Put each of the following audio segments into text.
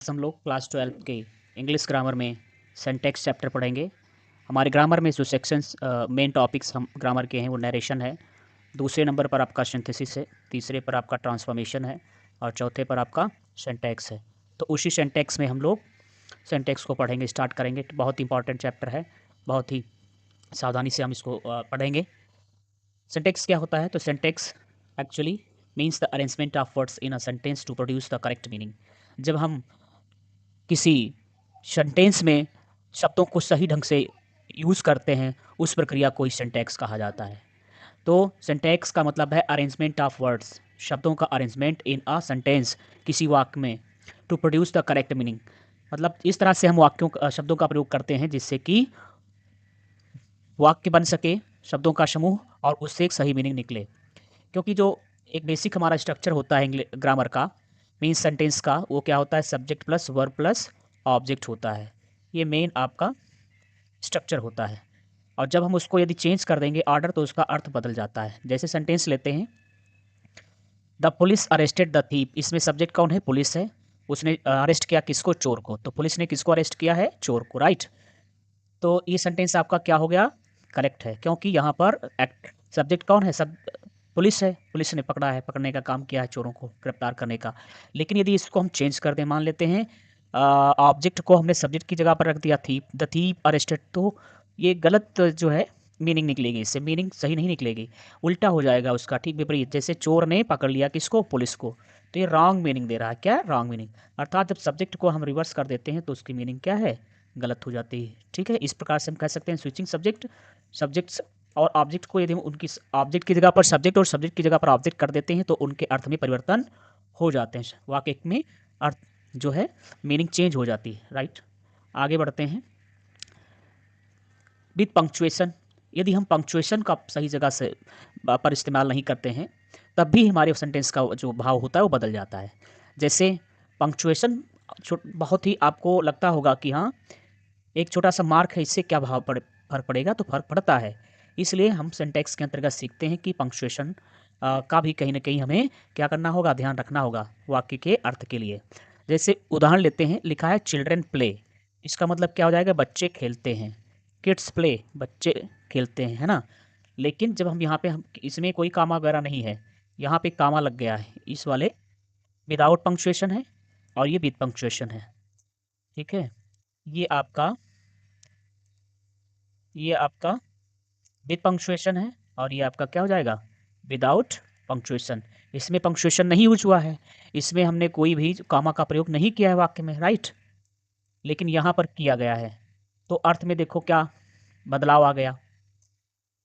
हम लोग क्लास 12 के इंग्लिश ग्रामर में सिंटैक्स चैप्टर पढ़ेंगे। हमारे ग्रामर में जो सेक्शंस मेन टॉपिक्स हम ग्रामर के हैं वो नरेशन है, दूसरे नंबर पर आपका सिंथेसिस है, तीसरे पर आपका ट्रांसफॉर्मेशन है और चौथे पर आपका सिंटैक्स है। तो उसी सिंटैक्स में हम लोग सिंटैक्स को पढ़ेंगे, स्टार्ट करेंगे। तो बहुत ही इंपॉर्टेंट चैप्टर है, बहुत ही सावधानी से हम इसको पढ़ेंगे। सिंटैक्स क्या होता है? तो syntax actually means the arrangement of words in a sentence to produce the correct meaning. जब हम किसी सेंटेंस में शब्दों को सही ढंग से यूज़ करते हैं, उस प्रक्रिया को ही सिंटैक्स कहा जाता है। तो सिंटैक्स का मतलब है अरेंजमेंट ऑफ वर्ड्स, शब्दों का अरेंजमेंट इन अ सेंटेंस, किसी वाक्य में, to produce the correct meaning. मतलब इस तरह से हम शब्दों का प्रयोग करते हैं जिससे कि वाक्य बन सके, शब्दों का समूह, और उससे एक सही मीनिंग निकले। क्योंकि जो एक बेसिक हमारा स्ट्रक्चर होता है ग्रामर का, मीन सेंटेंस का, वो क्या होता है? Subject plus verb plus object होता है। ये मेन आपका स्ट्रक्चर होता है। और जब हम उसको यदि चेंज कर देंगे ऑर्डर, तो उसका अर्थ बदल जाता है। जैसे सेंटेंस लेते हैं, the police arrested the thief. इसमें सब्जेक्ट कौन है? पुलिस है। उसने अरेस्ट किया किसको? चोर को। तो पुलिस ने किसको अरेस्ट किया है? चोर को, राइट। तो ये सेंटेंस आपका क्या हो गया? करेक्ट है, क्योंकि यहाँ पर सब्जेक्ट कौन है? सब पुलिस है, पुलिस ने पकड़ा है, पकड़ने का काम किया है, चोरों को गिरफ्तार करने का। लेकिन यदि इसको हम चेंज कर दें, मान लेते हैं ऑब्जेक्ट को हमने सब्जेक्ट की जगह पर रख दिया थीप, द थीप अरेस्टेड, तो ये गलत जो है मीनिंग निकलेगी, इससे मीनिंग सही नहीं निकलेगी, उल्टा हो जाएगा उसका, ठीक विपरीत। जैसे चोर ने पकड़ लिया किसको? पुलिस को। तो ये रॉन्ग मीनिंग दे रहा है। क्या? Wrong meaning. अर्थात जब सब्जेक्ट को हम रिवर्स कर देते हैं तो उसकी मीनिंग क्या है? गलत हो जाती है। ठीक है, इस प्रकार से हम कह सकते हैं स्विचिंग सब्जेक्ट्स और ऑब्जेक्ट को यदि हम उनकी ऑब्जेक्ट की जगह पर सब्जेक्ट और सब्जेक्ट की जगह पर ऑब्जेक्ट कर देते हैं तो उनके अर्थ में परिवर्तन हो जाते हैं, वाक्य में अर्थ जो है मीनिंग चेंज हो जाती है, राइट। आगे बढ़ते हैं। विथ पंक्चुएशन, यदि हम पंक्चुएशन का सही जगह से पर इस्तेमाल नहीं करते हैं, तब भी हमारे सेंटेंस का जो भाव होता है वो बदल जाता है। जैसे पंक्चुएशन बहुत ही आपको लगता होगा कि हाँ, एक छोटा सा मार्क है, इससे क्या फर्क पड़ेगा? तो फर्क पड़ता है। इसलिए हम सिंटैक्स के अंतर्गत सीखते हैं कि पंक्चुएशन का भी कहीं ना कहीं हमें क्या करना होगा? ध्यान रखना होगा वाक्य के अर्थ के लिए। जैसे उदाहरण लेते हैं, लिखा है चिल्ड्रन प्ले। इसका मतलब क्या हो जाएगा? बच्चे खेलते हैं। किड्स प्ले, बच्चे खेलते हैं, है ना। लेकिन जब हम यहाँ पे हम इसमें कोई कामा वगैरह नहीं है, यहाँ पे कामा लग गया है, इस वाले विदाउट पंक्चुएशन है और ये विद पंक्चुएशन है। ठीक है, ये आपका ये आपका विद पंक्चुएशन है और ये आपका क्या हो जाएगा? Without punctuation. इसमें पंक्चुएशन नहीं यूज हुआ है, इसमें हमने कोई भी कामा का प्रयोग नहीं किया है वाक्य में, राइट। लेकिन यहाँ पर किया गया है, तो अर्थ में देखो क्या बदलाव आ गया।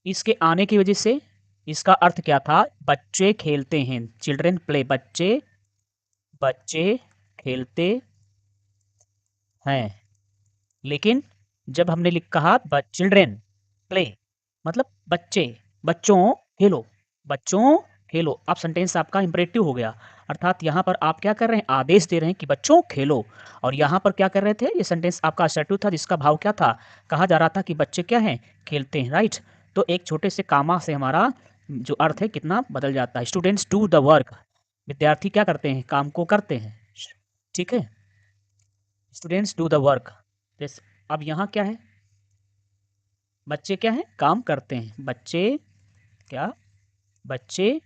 इसके आने की वजह से इसका अर्थ क्या था? बच्चे खेलते हैं, चिल्ड्रन प्ले, बच्चे बच्चे खेलते हैं। लेकिन जब हमने कहा चिल्ड्रेन प्ले, मतलब बच्चे, बच्चों खेलो, बच्चों खेलो, अब सेंटेंस आपका इंपरेटिव हो गया। अर्थात यहाँ पर आप क्या कर रहे हैं? आदेश दे रहे हैं कि बच्चों खेलो। और यहाँ पर क्या कर रहे थे? ये सेंटेंस आपका असर्टिव था, जिसका भाव क्या था? कहा जा रहा था कि बच्चे क्या हैं? खेलते हैं, राइट। तो एक छोटे से कामा से हमारा जो अर्थ है कितना बदल जाता है। स्टूडेंट्स डू द वर्क, विद्यार्थी क्या करते हैं? काम को करते हैं। ठीक है, स्टूडेंट्स डू द वर्क। अब यहाँ क्या है? बच्चे क्या हैं? काम करते हैं। बच्चे क्या? बच्चे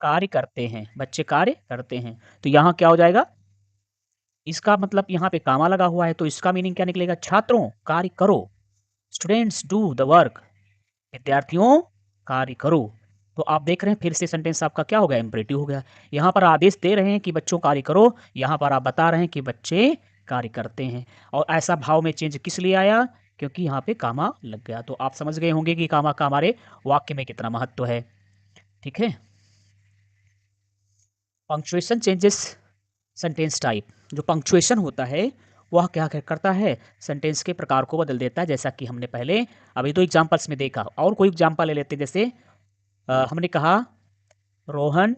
कार्य करते हैं, बच्चे कार्य करते हैं। तो यहाँ क्या हो जाएगा? इसका मतलब यहाँ पे कामा लगा हुआ है, तो इसका मीनिंग क्या निकलेगा? छात्रों कार्य करो, स्टूडेंट्स डू द वर्क, विद्यार्थियों कार्य करो। तो आप देख रहे हैं फिर से सेंटेंस आपका क्या हो गया? इंपरेटिव हो गया। यहाँ पर आदेश दे रहे हैं कि बच्चों कार्य करो, यहाँ पर आप बता रहे हैं कि बच्चे कार्य करते हैं। और ऐसा भाव में चेंज किस लिए आया? क्योंकि यहाँ पे कामा लग गया। तो आप समझ गए होंगे कि कामा का हमारे वाक्य में कितना महत्व है। ठीक है, पंक्चुएशन चेंजेस सेंटेंस टाइप। जो पंक्चुएशन होता है वह क्या करता है? सेंटेंस के प्रकार को बदल देता है, जैसा कि हमने पहले अभी तो एग्जांपल्स में देखा। और कोई एग्जांपल ले लेते, जैसे हमने कहा रोहन,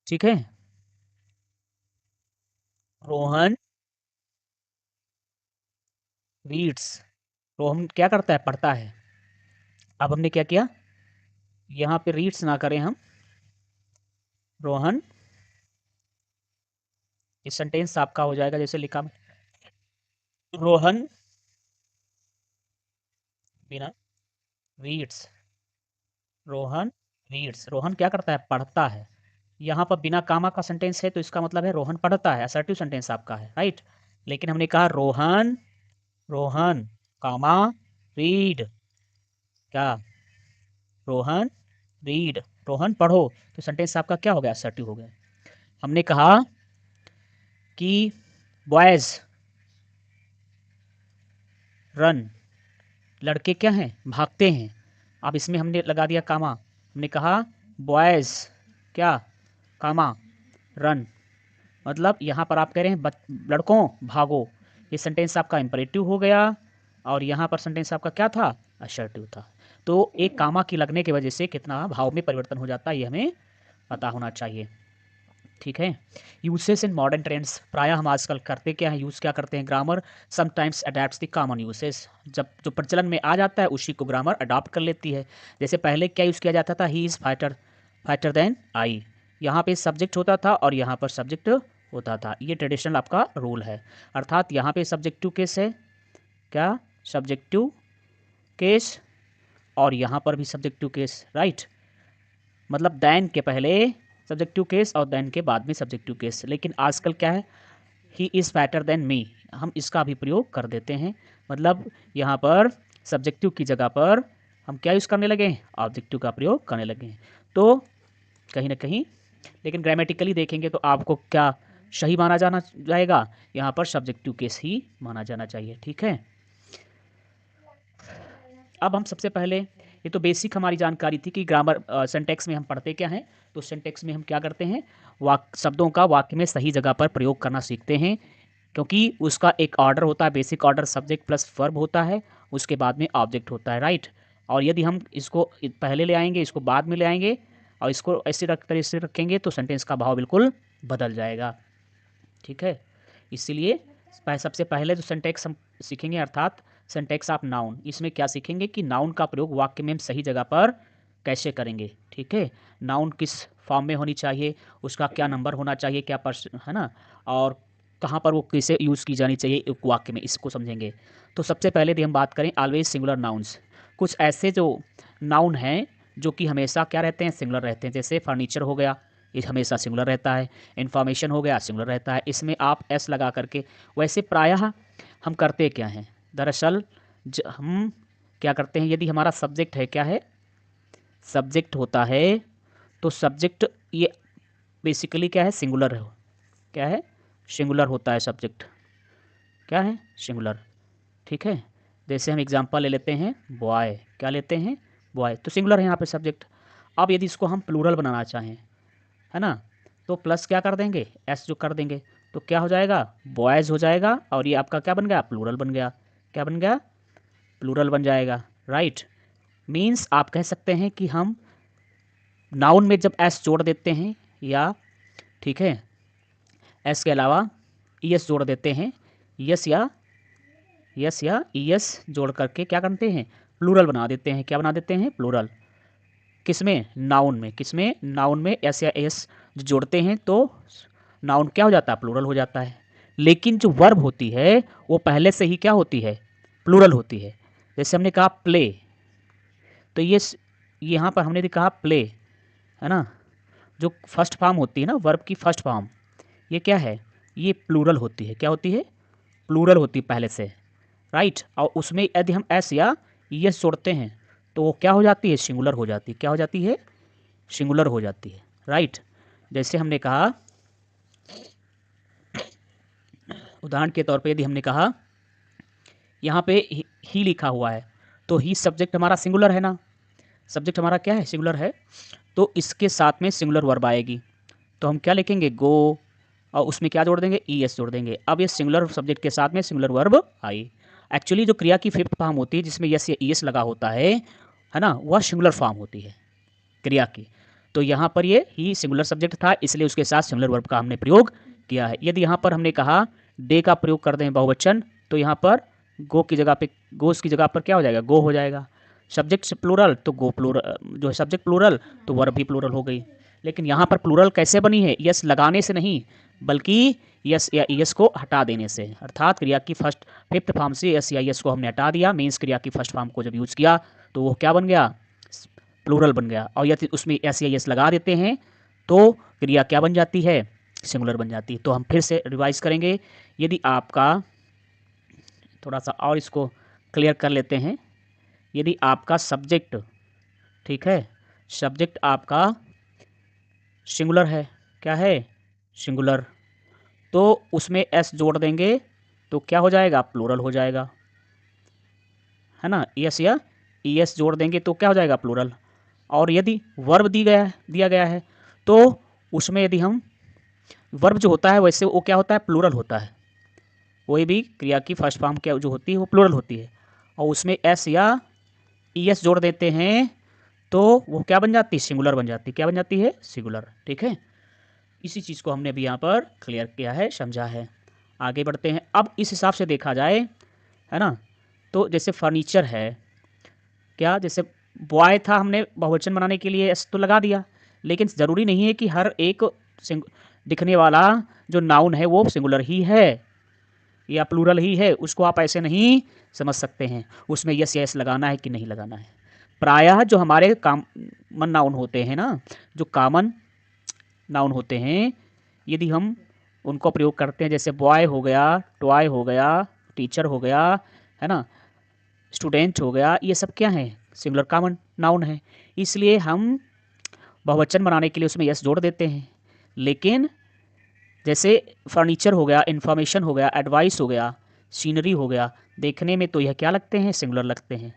ठीक है, रोहन रीड्स, रोहन क्या करता है? पढ़ता है। अब हमने क्या किया? यहाँ पे रीड्स ना करें हम, रोहन इस सेंटेंस आपका हो जाएगा जैसे लिखा, रोहन बिना रीड्स, रोहन रीड्स, रोहन क्या करता है, पढ़ता है। यहाँ पर बिना कामा का सेंटेंस है तो इसका मतलब है रोहन पढ़ता है, असर्टिव सेंटेंस आपका है, राइट। लेकिन हमने कहा रोहन, रोहन कामा रीड, क्या, रोहन रीड, रोहन पढ़ो, तो सेंटेंस आपका क्या हो गया, असर्टिव हो गया। हमने कहा कि बॉयज रन, लड़के क्या हैं, भागते हैं। अब इसमें हमने लगा दिया कामा, हमने कहा बॉयज क्या, कामा रन, मतलब यहाँ पर आप कह रहे हैं लड़कों भागो, ये सेंटेंस आपका इंपरेटिव हो गया और यहाँ पर सेंटेंस आपका क्या था, असर्टिव था। तो एक कामा की लगने की वजह से कितना भाव में परिवर्तन हो जाता है ये हमें पता होना चाहिए, ठीक है। यूसेस इन मॉडर्न ट्रेंड्स, प्रायः हम आजकल करते क्या है, यूज़ क्या करते हैं, grammar sometimes adapt the common uses, जब जो प्रचलन में आ जाता है उसी को ग्रामर अडॉप्ट कर लेती है। जैसे पहले क्या यूज़ किया जाता था, he is fighter, fighter than I, यहाँ पे सब्जेक्ट होता था और यहाँ पर सब्जेक्ट होता था, ये ट्रेडिशनल आपका रूल है। अर्थात यहाँ पे सब्जेक्टिव केस है, क्या, सब्जेक्टिव केस, और यहाँ पर भी सब्जेक्टिव केस, राइट, मतलब दैन के पहले सब्जेक्टिव केस और दैन के बाद में सब्जेक्टिव केस। लेकिन आजकल क्या है, he is fatter than me, हम इसका भी प्रयोग कर देते हैं, मतलब यहाँ पर सब्जेक्टिव की जगह पर हम क्या यूज़ करने लगे, ऑब्जेक्टिव का प्रयोग करने लगे हैं। तो कहीं ना कहीं, लेकिन ग्रामेटिकली देखेंगे तो आपको क्या सही माना जाना जाएगा, यहाँ पर सब्जेक्टिव केस ही माना जाना चाहिए, ठीक है। अब हम सबसे पहले, ये तो बेसिक हमारी जानकारी थी कि ग्रामर सिंटैक्स में हम पढ़ते क्या हैं, तो सिंटैक्स में हम क्या करते हैं, शब्दों का वाक्य में सही जगह पर प्रयोग करना सीखते हैं, क्योंकि उसका एक ऑर्डर होता है, basic order subject plus verb होता है, उसके बाद में ऑब्जेक्ट होता है, राइट। और यदि हम इसको पहले ले आएंगे, इसको बाद में ले आएंगे और इसको ऐसे तरह से रखेंगे तो सेंटेंस का भाव बिल्कुल बदल जाएगा, ठीक है। इसीलिए सबसे पहले जो सिंटैक्स हम सीखेंगे, अर्थात सिंटैक्स ऑफ नाउन, इसमें क्या सीखेंगे कि नाउन का प्रयोग वाक्य में हम सही जगह पर कैसे करेंगे, ठीक है। नाउन किस फॉर्म में होनी चाहिए, उसका क्या नंबर होना चाहिए, क्या पर्सन है ना, और कहाँ पर वो कैसे यूज़ की जानी चाहिए एक वाक्य में, इसको समझेंगे। तो सबसे पहले यदि हम बात करें ऑलवेज सिंगुलर नाउन्स, कुछ ऐसे जो नाउन हैं जो कि हमेशा क्या रहते हैं, सिंगुलर रहते हैं। जैसे फर्नीचर हो गया, ये हमेशा सिंगुलर रहता है, इन्फॉर्मेशन हो गया सिंगुलर रहता है, इसमें आप एस लगा करके। वैसे प्रायः हम करते क्या हैं, दरअसल हम क्या करते हैं, यदि हमारा सब्जेक्ट है, क्या है, सब्जेक्ट होता है, तो सब्जेक्ट ये बेसिकली क्या है, सिंगुलर है, क्या है, सिंगुलर होता है सब्जेक्ट, क्या है, सिंगुलर, ठीक है। जैसे हम एग्जांपल ले लेते हैं बॉय, क्या लेते हैं, बॉय, तो सिंगुलर है यहाँ पे सब्जेक्ट। अब यदि इसको हम प्लूरल बनाना चाहें, है ना, तो प्लस क्या कर देंगे, एस जो कर देंगे, तो क्या हो जाएगा, बॉयज़ हो जाएगा, और ये आपका क्या बन गया, प्लूरल बन गया, क्या बन गया, प्लूरल बन जाएगा, राइट। मीन्स आप कह सकते हैं कि हम नाउन में जब एस जोड़ देते हैं, या ठीक है, एस के अलावा ई एस जोड़ देते हैं, यस या ई एस जोड़ करके क्या करते हैं, प्लूरल बना देते हैं, क्या बना देते हैं, प्लूरल, किसमें, नाउन में, किसमें, नाउन में एस या एस जो जोड़ते हैं तो नाउन क्या हो जाता है, प्लूरल हो जाता है। लेकिन जो वर्ब होती है वो पहले से ही क्या होती है, प्लूरल होती है। जैसे हमने कहा प्ले, तो ये यहाँ पर हमने कहा प्ले, है ना, जो फर्स्ट फॉर्म होती है ना, वर्ब की फर्स्ट फॉर्म, ये क्या है, ये प्लूरल होती है, क्या होती है, प्लूरल होती है पहले से, राइट। और उसमें यदि हम एस या यस जोड़ते हैं तो वो क्या हो जाती है, सिंगुलर हो जाती है, क्या हो जाती है, सिंगुलर हो जाती है, राइट। जैसे हमने कहा, उदाहरण के तौर पे यदि हमने कहा यहाँ पे ही लिखा हुआ है, तो ही सब्जेक्ट हमारा सिंगुलर है ना, सब्जेक्ट हमारा क्या है, सिंगुलर है, तो इसके साथ में सिंगुलर वर्ब आएगी, तो हम क्या लिखेंगे, गो, और उसमें क्या जोड़ देंगे, ई एस जोड़ देंगे। अब ये सिंगुलर सब्जेक्ट के साथ में सिंगुलर वर्ब आई। एक्चुअली जो क्रिया की फिफ्थ फॉर्म होती है जिसमें यस या ई एस लगा होता है ना, वह सिंगुलर फॉर्म होती है क्रिया की। तो यहाँ पर ये ही सिंगुलर सब्जेक्ट था, इसलिए उसके साथ सिंगुलर वर्ब का हमने प्रयोग किया है। यदि यहाँ पर हमने कहा डे का प्रयोग कर दें बहुवचन, तो यहाँ पर गो की जगह पे, गोस की जगह पर क्या हो जाएगा, गो हो जाएगा। सब्जेक्ट से प्लूरल तो गो प्लूरल, जो है सब्जेक्ट प्लूरल तो वर्ब भी प्लूरल हो गई। लेकिन यहाँ पर प्लूरल कैसे बनी है, यस लगाने से नहीं, बल्कि यस या ईएस को हटा देने से, अर्थात क्रिया की फर्स्ट फिफ्थ फॉर्म से यस या ईएस को हमने हटा दिया, मीन्स क्रिया की फर्स्ट फॉर्म को जब यूज़ किया तो वो क्या बन गया, प्लूरल बन गया। और यदि उसमें एस या एस लगा देते हैं तो क्रिया क्या बन जाती है, सिंगुलर बन जाती है। तो हम फिर से रिवाइज करेंगे। यदि आपका थोड़ा सा और इसको क्लियर कर लेते हैं, यदि आपका सब्जेक्ट, ठीक है, सब्जेक्ट आपका सिंगुलर है, क्या है, सिंगुलर, तो उसमें एस जोड़ देंगे तो क्या हो जाएगा, प्लूरल हो जाएगा, है ना, एस या ईएस जोड़ देंगे तो क्या हो जाएगा, प्लूरल। और यदि वर्ब दिया गया है तो उसमें यदि हम वर्ब जो होता है वैसे वो क्या होता है, प्लूरल होता है, कोई भी क्रिया की फर्स्ट फॉर्म क्या जो होती है वो प्लूरल होती है, और उसमें एस या ईएस जोड़ देते हैं तो वो क्या बन जाती है, सिंगुलर बन जाती है, क्या बन जाती है, सिंगुलर। ठीक है, इसी चीज़ को हमने अभी यहाँ पर क्लियर किया है, समझा है। आगे बढ़ते हैं। अब इस हिसाब से देखा जाए, है ना, तो जैसे फर्नीचर है, क्या जैसे बॉय था, हमने बहुवचन बनाने के लिए एस तो लगा दिया, लेकिन ज़रूरी नहीं है कि हर एक दिखने वाला जो नाउन है वो सिंगुलर ही है या प्लूरल ही है, उसको आप ऐसे नहीं समझ सकते हैं, उसमें यस या एस लगाना है कि नहीं लगाना है। प्रायः जो हमारे कॉमन नाउन होते हैं ना, जो कॉमन नाउन होते हैं, यदि हम उनको प्रयोग करते हैं, जैसे बॉय हो गया, टॉय हो गया, टीचर हो गया, है ना, स्टूडेंट हो गया, ये सब क्या है, सिंगुलर कॉमन नाउन है, इसलिए हम बहुवचन बनाने के लिए उसमें यस जोड़ देते हैं। लेकिन जैसे फर्नीचर हो गया, इंफॉर्मेशन हो गया, एडवाइस हो गया, सीनरी हो गया, देखने में तो यह क्या लगते हैं, सिंगुलर लगते हैं।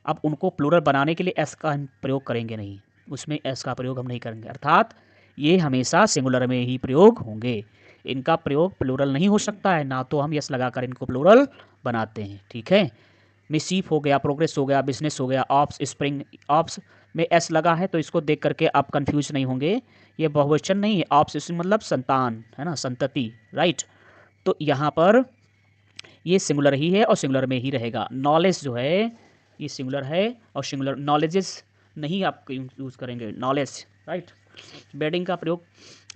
अब उनको प्लूरल बनाने के लिए एस का हम प्रयोग करेंगे नहीं, उसमें एस का प्रयोग हम नहीं करेंगे, अर्थात ये हमेशा सिंगुलर में ही प्रयोग होंगे, इनका प्रयोग प्लूरल नहीं हो सकता है, ना तो हम यस लगाकर इनको प्लूरल बनाते हैं। ठीक है, मिसीफ हो गया, प्रोग्रेस हो गया, बिजनेस हो गया, ऑप्स, स्प्रिंग, ऑप्स में एस लगा है तो इसको देख करके आप कंफ्यूज नहीं होंगे, ये बहुवचन नहीं है, ऑप्स मतलब संतान, है ना, संतति, राइट। तो यहाँ पर ये सिंगुलर ही है और सिंगुलर में ही रहेगा। नॉलेज जो है ये सिंगुलर है और सिंगुलर, नॉलेजेस नहीं आप यूज़ करेंगे, नॉलेज, राइट। बेडिंग का प्रयोग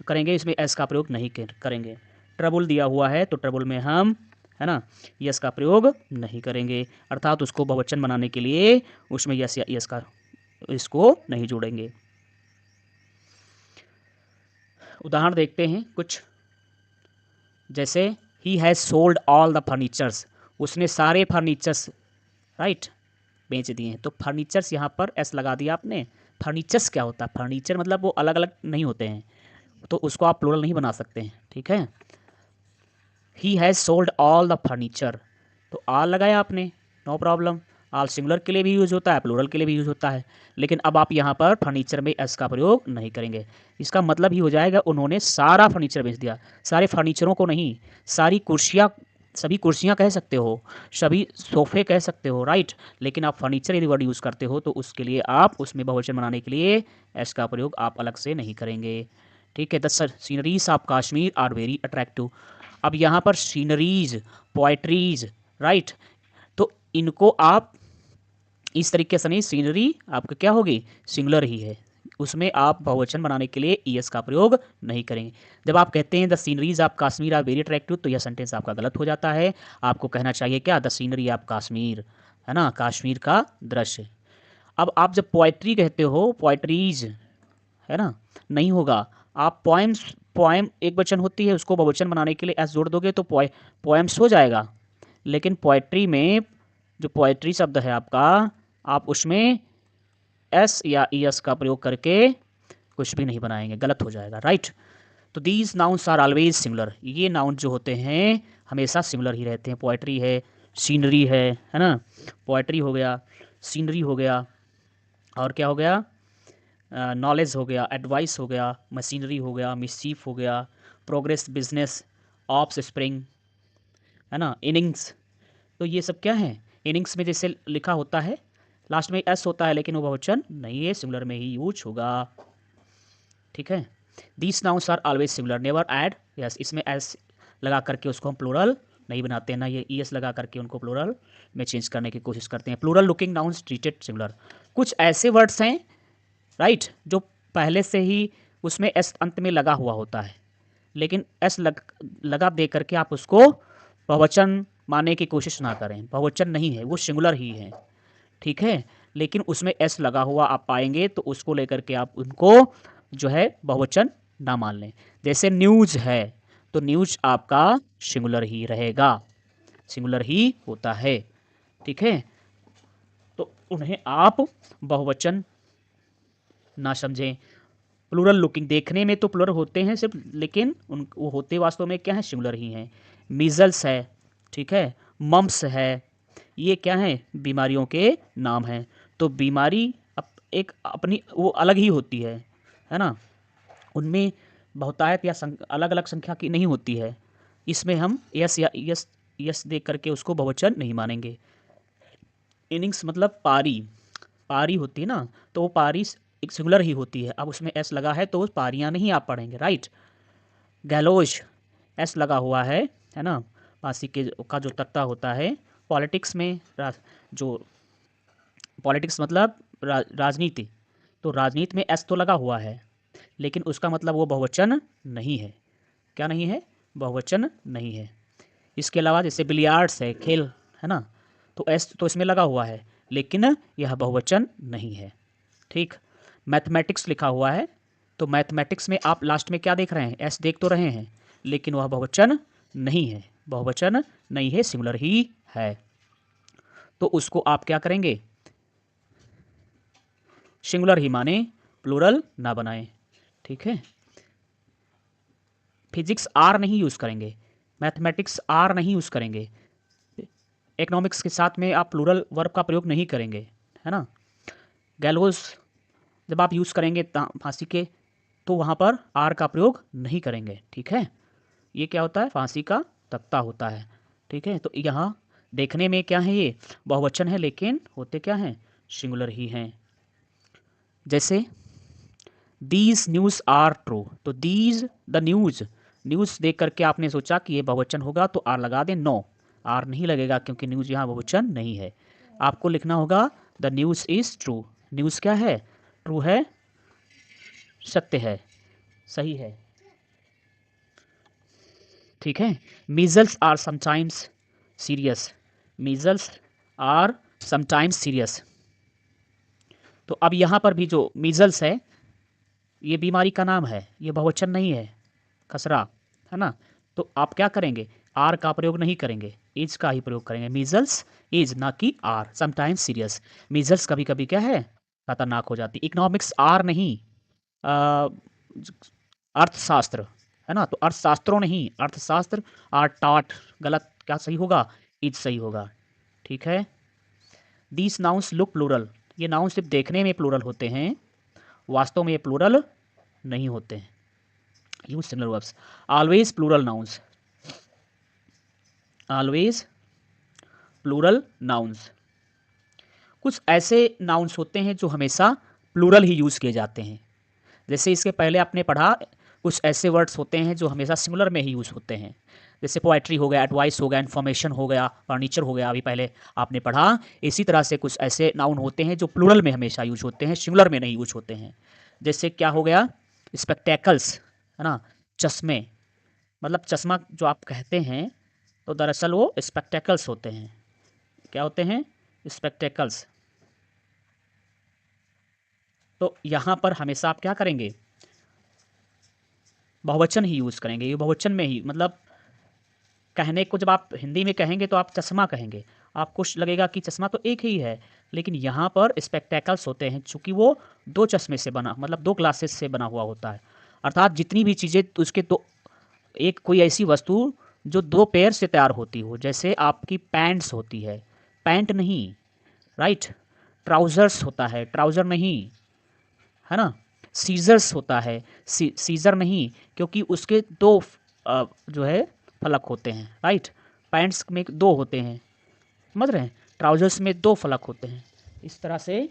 करेंगे, इसमें एस का प्रयोग नहीं करेंगे। ट्रबल दिया हुआ है तो ट्रबल में हम, है ना, यस का प्रयोग नहीं करेंगे, अर्थात उसको बहुवचन बनाने के लिए उसमें यस या यस का इसको नहीं जोड़ेंगे। उदाहरण देखते हैं कुछ, जैसे he has sold all the furnitures, उसने सारे फर्नीचर्स, राइट, बेच दिए हैं। तो फर्नीचर्स यहाँ पर एस लगा दिया आपने। फर्नीचर्स क्या होता है, फर्नीचर मतलब वो अलग अलग नहीं होते हैं, तो उसको आप प्लूरल नहीं बना सकते हैं। ठीक है, he has sold all the furniture, तो ऑल लगाया आपने, नो प्रॉब्लम, ऑल सिंगुलर के लिए भी यूज़ होता है, प्लूरल के लिए भी यूज़ होता है, लेकिन अब आप यहाँ पर फर्नीचर में एस का प्रयोग नहीं करेंगे। इसका मतलब ही हो जाएगा उन्होंने सारा फर्नीचर बेच दिया, सारे फर्नीचरों को नहीं, सारी कुर्सियाँ, सभी कुर्सियाँ कह सकते हो, सभी सोफ़े कह सकते हो, राइट, लेकिन आप फर्नीचर यदि वर्ड यूज़ करते हो तो उसके लिए आप उसमें बहुवचन बनाने के लिए एस का प्रयोग आप अलग से नहीं करेंगे। ठीक है, the sceneries of Kashmir are very attractive. अब यहाँ पर सीनरीज, पोएट्रीज, राइट, तो इनको आप इस तरीके से नहीं, सीनरी आपका क्या होगी, सिंगुलर ही है, उसमें आप बहुवचन बनाने के लिए ईएस का प्रयोग नहीं करेंगे। जब आप कहते हैं the sceneries of Kashmir are very attractive, तो यह सेंटेंस आपका गलत हो जाता है, आपको कहना चाहिए क्या, द सीनरी ऑफ कश्मीर, है ना, कश्मीर का दृश्य। अब आप जब पोएट्री कहते हो, पोएट्रीज, है ना, नहीं होगा, आप पोएम्स, पोएम एक वचन होती है, उसको बहुवचन बनाने के लिए एस जोड़ दोगे तो पोएम्स हो जाएगा, लेकिन पोएट्री में जो पोएट्री शब्द है आपका, आप उसमें एस या ईएस का प्रयोग करके कुछ भी नहीं बनाएंगे, गलत हो जाएगा, राइट। तो these nouns are always similar, ये नाउन जो होते हैं हमेशा सिमिलर ही रहते हैं। पोएट्री है, सीनरी है ना, पोएट्री हो गया, सीनरी हो गया, और क्या हो गया, नॉलेज हो गया, एडवाइस हो गया, मशीनरी हो गया, मिसचीफ हो गया, प्रोग्रेस, बिजनेस, ऑप्स, स्प्रिंग, है ना, इनिंग्स। तो ये सब क्या है, इनिंग्स में जैसे लिखा होता है लास्ट में एस होता है, लेकिन वो बहुवचन नहीं है, सिंगुलर में ही यूज होगा। ठीक है, these nouns are always similar, never add S, इसमें एस लगा करके उसको हम प्लूरल नहीं बनाते हैं, ना ये ईएस लगा करके उनको प्लूरल में चेंज करने की कोशिश करते हैं। Plural looking nouns treated similar, कुछ ऐसे वर्ड्स हैं, राइट, जो पहले से ही उसमें एस अंत में लगा हुआ होता है, लेकिन एस लगा दे करके आप उसको बहुवचन मानने की कोशिश ना करें। बहुवचन नहीं है, वो सिंगुलर ही है, ठीक है। लेकिन उसमें एस लगा हुआ आप पाएंगे तो उसको लेकर के आप उनको जो है बहुवचन ना मान लें। जैसे न्यूज़ है तो न्यूज़ आपका सिंगुलर ही रहेगा, सिंगुलर ही होता है, ठीक है। तो उन्हें आप बहुवचन ना समझें। प्लूरल लुकिंग, देखने में तो प्लूरल होते हैं सिर्फ, लेकिन उन वो होते वास्तव में क्या है, सिंगुलर ही हैं। मीजल्स है, ठीक है, मम्स है, ये क्या है, बीमारियों के नाम हैं। तो बीमारी एक अपनी वो अलग ही होती है ना, उनमें बहुतायत या अलग अलग संख्या की नहीं होती है। इसमें हम यस या यस यस देख करके उसको बहुवचन नहीं मानेंगे। इनिंग्स मतलब पारी, पारी होती है ना, तो वो पारी एक सिंगुलर ही होती है। अब उसमें एस लगा है तो वो पारियाँ नहीं आप पढ़ेंगे, राइट। गैलोज एस लगा हुआ है ना, फांसी के का जो तख्ता होता है। पॉलिटिक्स में जो पॉलिटिक्स मतलब राजनीति, तो राजनीति में एस तो लगा हुआ है, लेकिन उसका मतलब वो बहुवचन नहीं है। क्या नहीं है, बहुवचन नहीं है। इसके अलावा जैसे बिलियार्ड्स है, खेल है ना, तो एस तो इसमें लगा हुआ है, लेकिन यह बहुवचन नहीं है, ठीक। मैथमेटिक्स लिखा हुआ है, तो मैथमेटिक्स में आप लास्ट में क्या देख रहे हैं, एस देख तो रहे हैं, लेकिन वह बहुवचन नहीं है, बहुवचन नहीं है, सिंगुलर ही है। तो उसको आप क्या करेंगे, सिंगुलर ही माने, प्लूरल ना बनाएं, ठीक है। फिजिक्स आर नहीं यूज़ करेंगे, मैथमेटिक्स आर नहीं यूज़ करेंगे, इकोनॉमिक्स के साथ में आप प्लूरल वर्ब का प्रयोग नहीं करेंगे, है ना। गैलोज जब आप यूज़ करेंगे फांसी के, तो वहाँ पर आर का प्रयोग नहीं करेंगे, ठीक है। ये क्या होता है, फांसी का तख्ता होता है, ठीक है। तो यहाँ देखने में क्या है, ये बहुवचन है, लेकिन होते क्या हैं, सिंगुलर ही हैं। जैसे दीज न्यूज़ आर ट्रू, तो दीज द न्यूज़, न्यूज़ देख करके आपने सोचा कि ये बहुवचन होगा तो आर लगा दें, नो, आर नहीं लगेगा क्योंकि न्यूज़ यहाँ बहुवचन नहीं है। आपको लिखना होगा the news is true, news क्या है, ट्रू है, सत्य है, सही है, ठीक है। Measles are sometimes serious, measles are sometimes serious. तो अब यहाँ पर भी जो मीजल्स है, ये बीमारी का नाम है, ये बहुवचन नहीं है, खसरा, है ना। तो आप क्या करेंगे, आर का प्रयोग नहीं करेंगे, इज का ही प्रयोग करेंगे। मीजल्स इज, ना कि आर। समटाइम्स सीरियस, मीजल्स कभी कभी क्या है, खतरनाक हो जाती। इकोनॉमिक्स आर नहीं, अर्थशास्त्र, है ना, तो अर्थशास्त्रों नहीं, अर्थशास्त्र। आर टॉट गलत, क्या सही होगा, इज सही होगा, ठीक है। दीस नाउन्स लुक प्लूरल, ये नाउन सिर्फ देखने में प्लूरल होते हैं, वास्तव में ये प्लूरल नहीं होते हैं। Use similar verbs, always plural nouns, always plural nouns. कुछ ऐसे नाउन्स होते हैं जो हमेशा प्लूरल ही यूज़ किए जाते हैं। जैसे इसके पहले आपने पढ़ा, कुछ ऐसे वर्ड्स होते हैं जो हमेशा सिंगुलर में ही यूज़ होते हैं। जैसे पोएट्री हो गया, एडवाइस हो गया, इन्फॉर्मेशन हो गया, फर्नीचर हो गया, अभी पहले आपने पढ़ा। इसी तरह से कुछ ऐसे नाउन होते हैं जो प्लूरल में हमेशा यूज होते हैं, सिंगुलर में नहीं यूज होते हैं। जैसे क्या हो गया, स्पेक्टेकल्स, है ना, चश्मे, मतलब चश्मा जो आप कहते हैं, तो दरअसल वो स्पेक्टेकल्स होते हैं। क्या होते हैं, स्पेक्टेकल्स। तो यहाँ पर हमेशा आप क्या करेंगे, बहुवचन ही यूज़ करेंगे। ये बहुवचन में ही, मतलब कहने को जब आप हिंदी में कहेंगे तो आप चश्मा कहेंगे, आपको लगेगा कि चश्मा तो एक ही है, लेकिन यहाँ पर स्पेक्टेकल्स होते हैं, चूँकि वो दो चश्मे से बना, मतलब दो ग्लासेस से बना हुआ होता है। अर्थात जितनी भी चीज़ें उसके दो, एक कोई ऐसी वस्तु जो दो पेयर से तैयार होती हो, जैसे आपकी पैंट्स होती है, पैंट नहीं, राइट। ट्राउज़र्स होता है, ट्राउज़र नहीं, है ना। सीजर्स होता है, सीजर नहीं, क्योंकि उसके दो जो है फलक होते हैं, राइट। पैंट्स में दो होते हैं, समझ रहे हैं, ट्राउजर्स में दो फलक होते हैं, इस तरह से।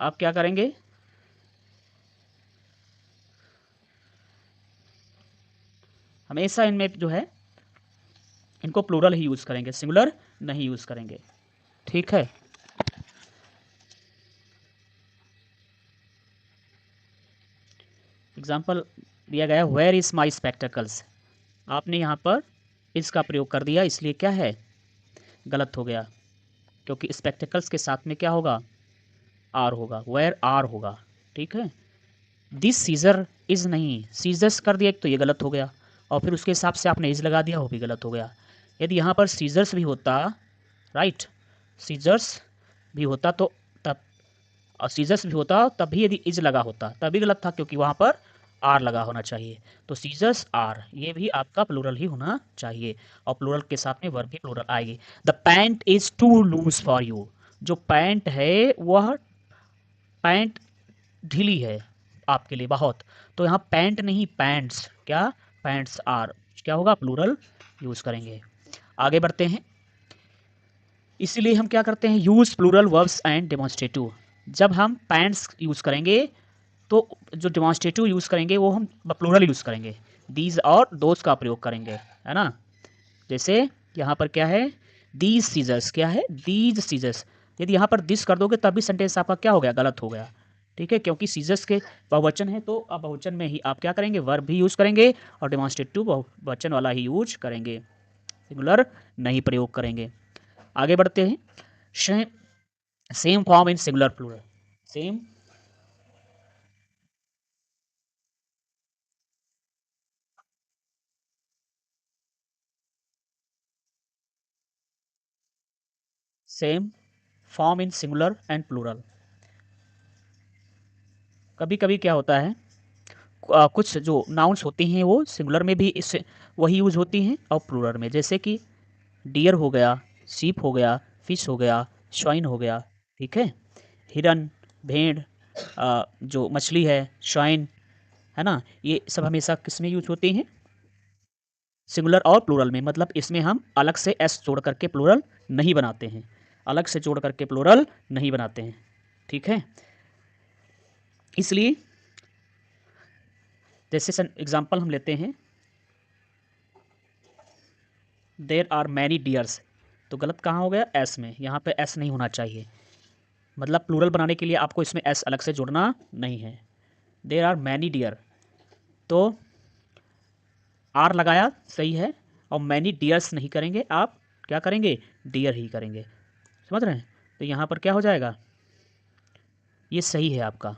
आप क्या करेंगे, हमेशा इनमें जो है इनको प्लूरल ही यूज़ करेंगे, सिंगुलर नहीं यूज़ करेंगे। ठीक है। एग्जाम्पल दिया गया है वेयर इज़ माई स्पेक्टिकल्स। आपने यहाँ पर इसका प्रयोग कर दिया, इसलिए क्या है, गलत हो गया, क्योंकि स्पेक्टिकल्स के साथ में क्या होगा, आर होगा, वेयर आर होगा। ठीक है। दिस सीजर इज़ नहीं, सीजर्स कर दिया तो ये गलत हो गया, और फिर उसके हिसाब से आपने इज लगा दिया, वो भी गलत हो गया। यदि यहाँ पर सीजर्स भी होता, राइट, सीजर्स भी होता तो तब, और सीजर्स भी होता तब भी यदि इज लगा होता तभी गलत था, क्योंकि वहाँ पर आर लगा होना चाहिए। तो सीजर्स आर, ये भी आपका प्लूरल ही होना चाहिए, और प्लूरल के साथ में वर्ब भी प्लूरल आएगी। The pant is too loose for you, जो पैंट है वह पैंट ढीली है आपके लिए बहुत, तो यहाँ पैंट नहीं पैंट्स, क्या, पैंट्स आर, क्या होगा, प्लूरल यूज़ करेंगे। आगे बढ़ते हैं। इसीलिए हम क्या करते हैं, use plural verbs and demonstrative. जब हम पैंट्स यूज़ करेंगे तो जो डेमोन्स्ट्रेटिव यूज़ करेंगे वो हम प्लूरल यूज़ करेंगे, दीज और दोज का प्रयोग करेंगे, है ना। जैसे यहाँ पर क्या है, दीज सीजर्स, क्या है, दीज सीजर्स। यदि यहाँ पर दिस कर दोगे तब भी सेंटेंस आपका क्या हो गया, गलत हो गया। ठीक है, क्योंकि सीजर्स के बहुवचन है, तो अब बहुवचन में ही आप क्या करेंगे, वर्ब भी यूज़ करेंगे और डेमोन्स्ट्रेटिव बहुवचन वाला ही यूज करेंगे, सिंगुलर नहीं प्रयोग करेंगे। आगे बढ़ते हैं। Same form in singular plural, same same form in singular and plural. कभी कभी क्या होता है, कुछ जो नाउन्स होती हैं वो सिंगुलर में भी इस वही यूज होती हैं और प्लूरल में, जैसे कि डियर हो गया, सीप हो गया, फिश हो गया, श्वाइन हो गया। ठीक है। हिरन, भेड़, जो मछली है, श्वाइन, है ना, ये सब हमेशा किस में यूज होती हैं, सिंगुलर और प्लूरल में। मतलब इसमें हम अलग से एस जोड़ करके प्लूरल नहीं बनाते हैं, अलग से जोड़ करके प्लूरल नहीं बनाते हैं। ठीक है। इसलिए जैसे एग्जांपल हम लेते हैं, देर आर मैनी डियर्स, तो गलत कहाँ हो गया, एस में, यहाँ पे एस नहीं होना चाहिए। मतलब प्लूरल बनाने के लिए आपको इसमें एस अलग से जोड़ना नहीं है। देर आर मैनी डियर, तो आर लगाया सही है, और मैनी डियर्स नहीं करेंगे, आप क्या करेंगे, डियर ही करेंगे। समझ रहे हैं। तो यहाँ पर क्या हो जाएगा, ये सही है आपका।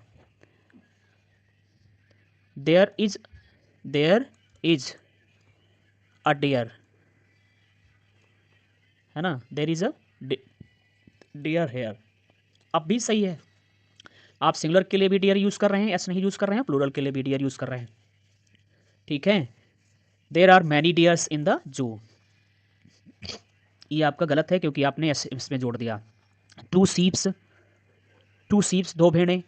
There is, there is a deer, है ना, there is a deer here, अब भी सही है। आप सिंगुलर के लिए भी डियर यूज़ कर रहे हैं, एस नहीं यूज़ कर रहे हैं, प्लूरल के लिए भी डियर यूज़ कर रहे हैं। ठीक है। There are many deers in the zoo, ये आपका गलत है क्योंकि आपने एस इसमें जोड़ दिया। टू सीप्स, टू सीप्स, दो भेड़ें,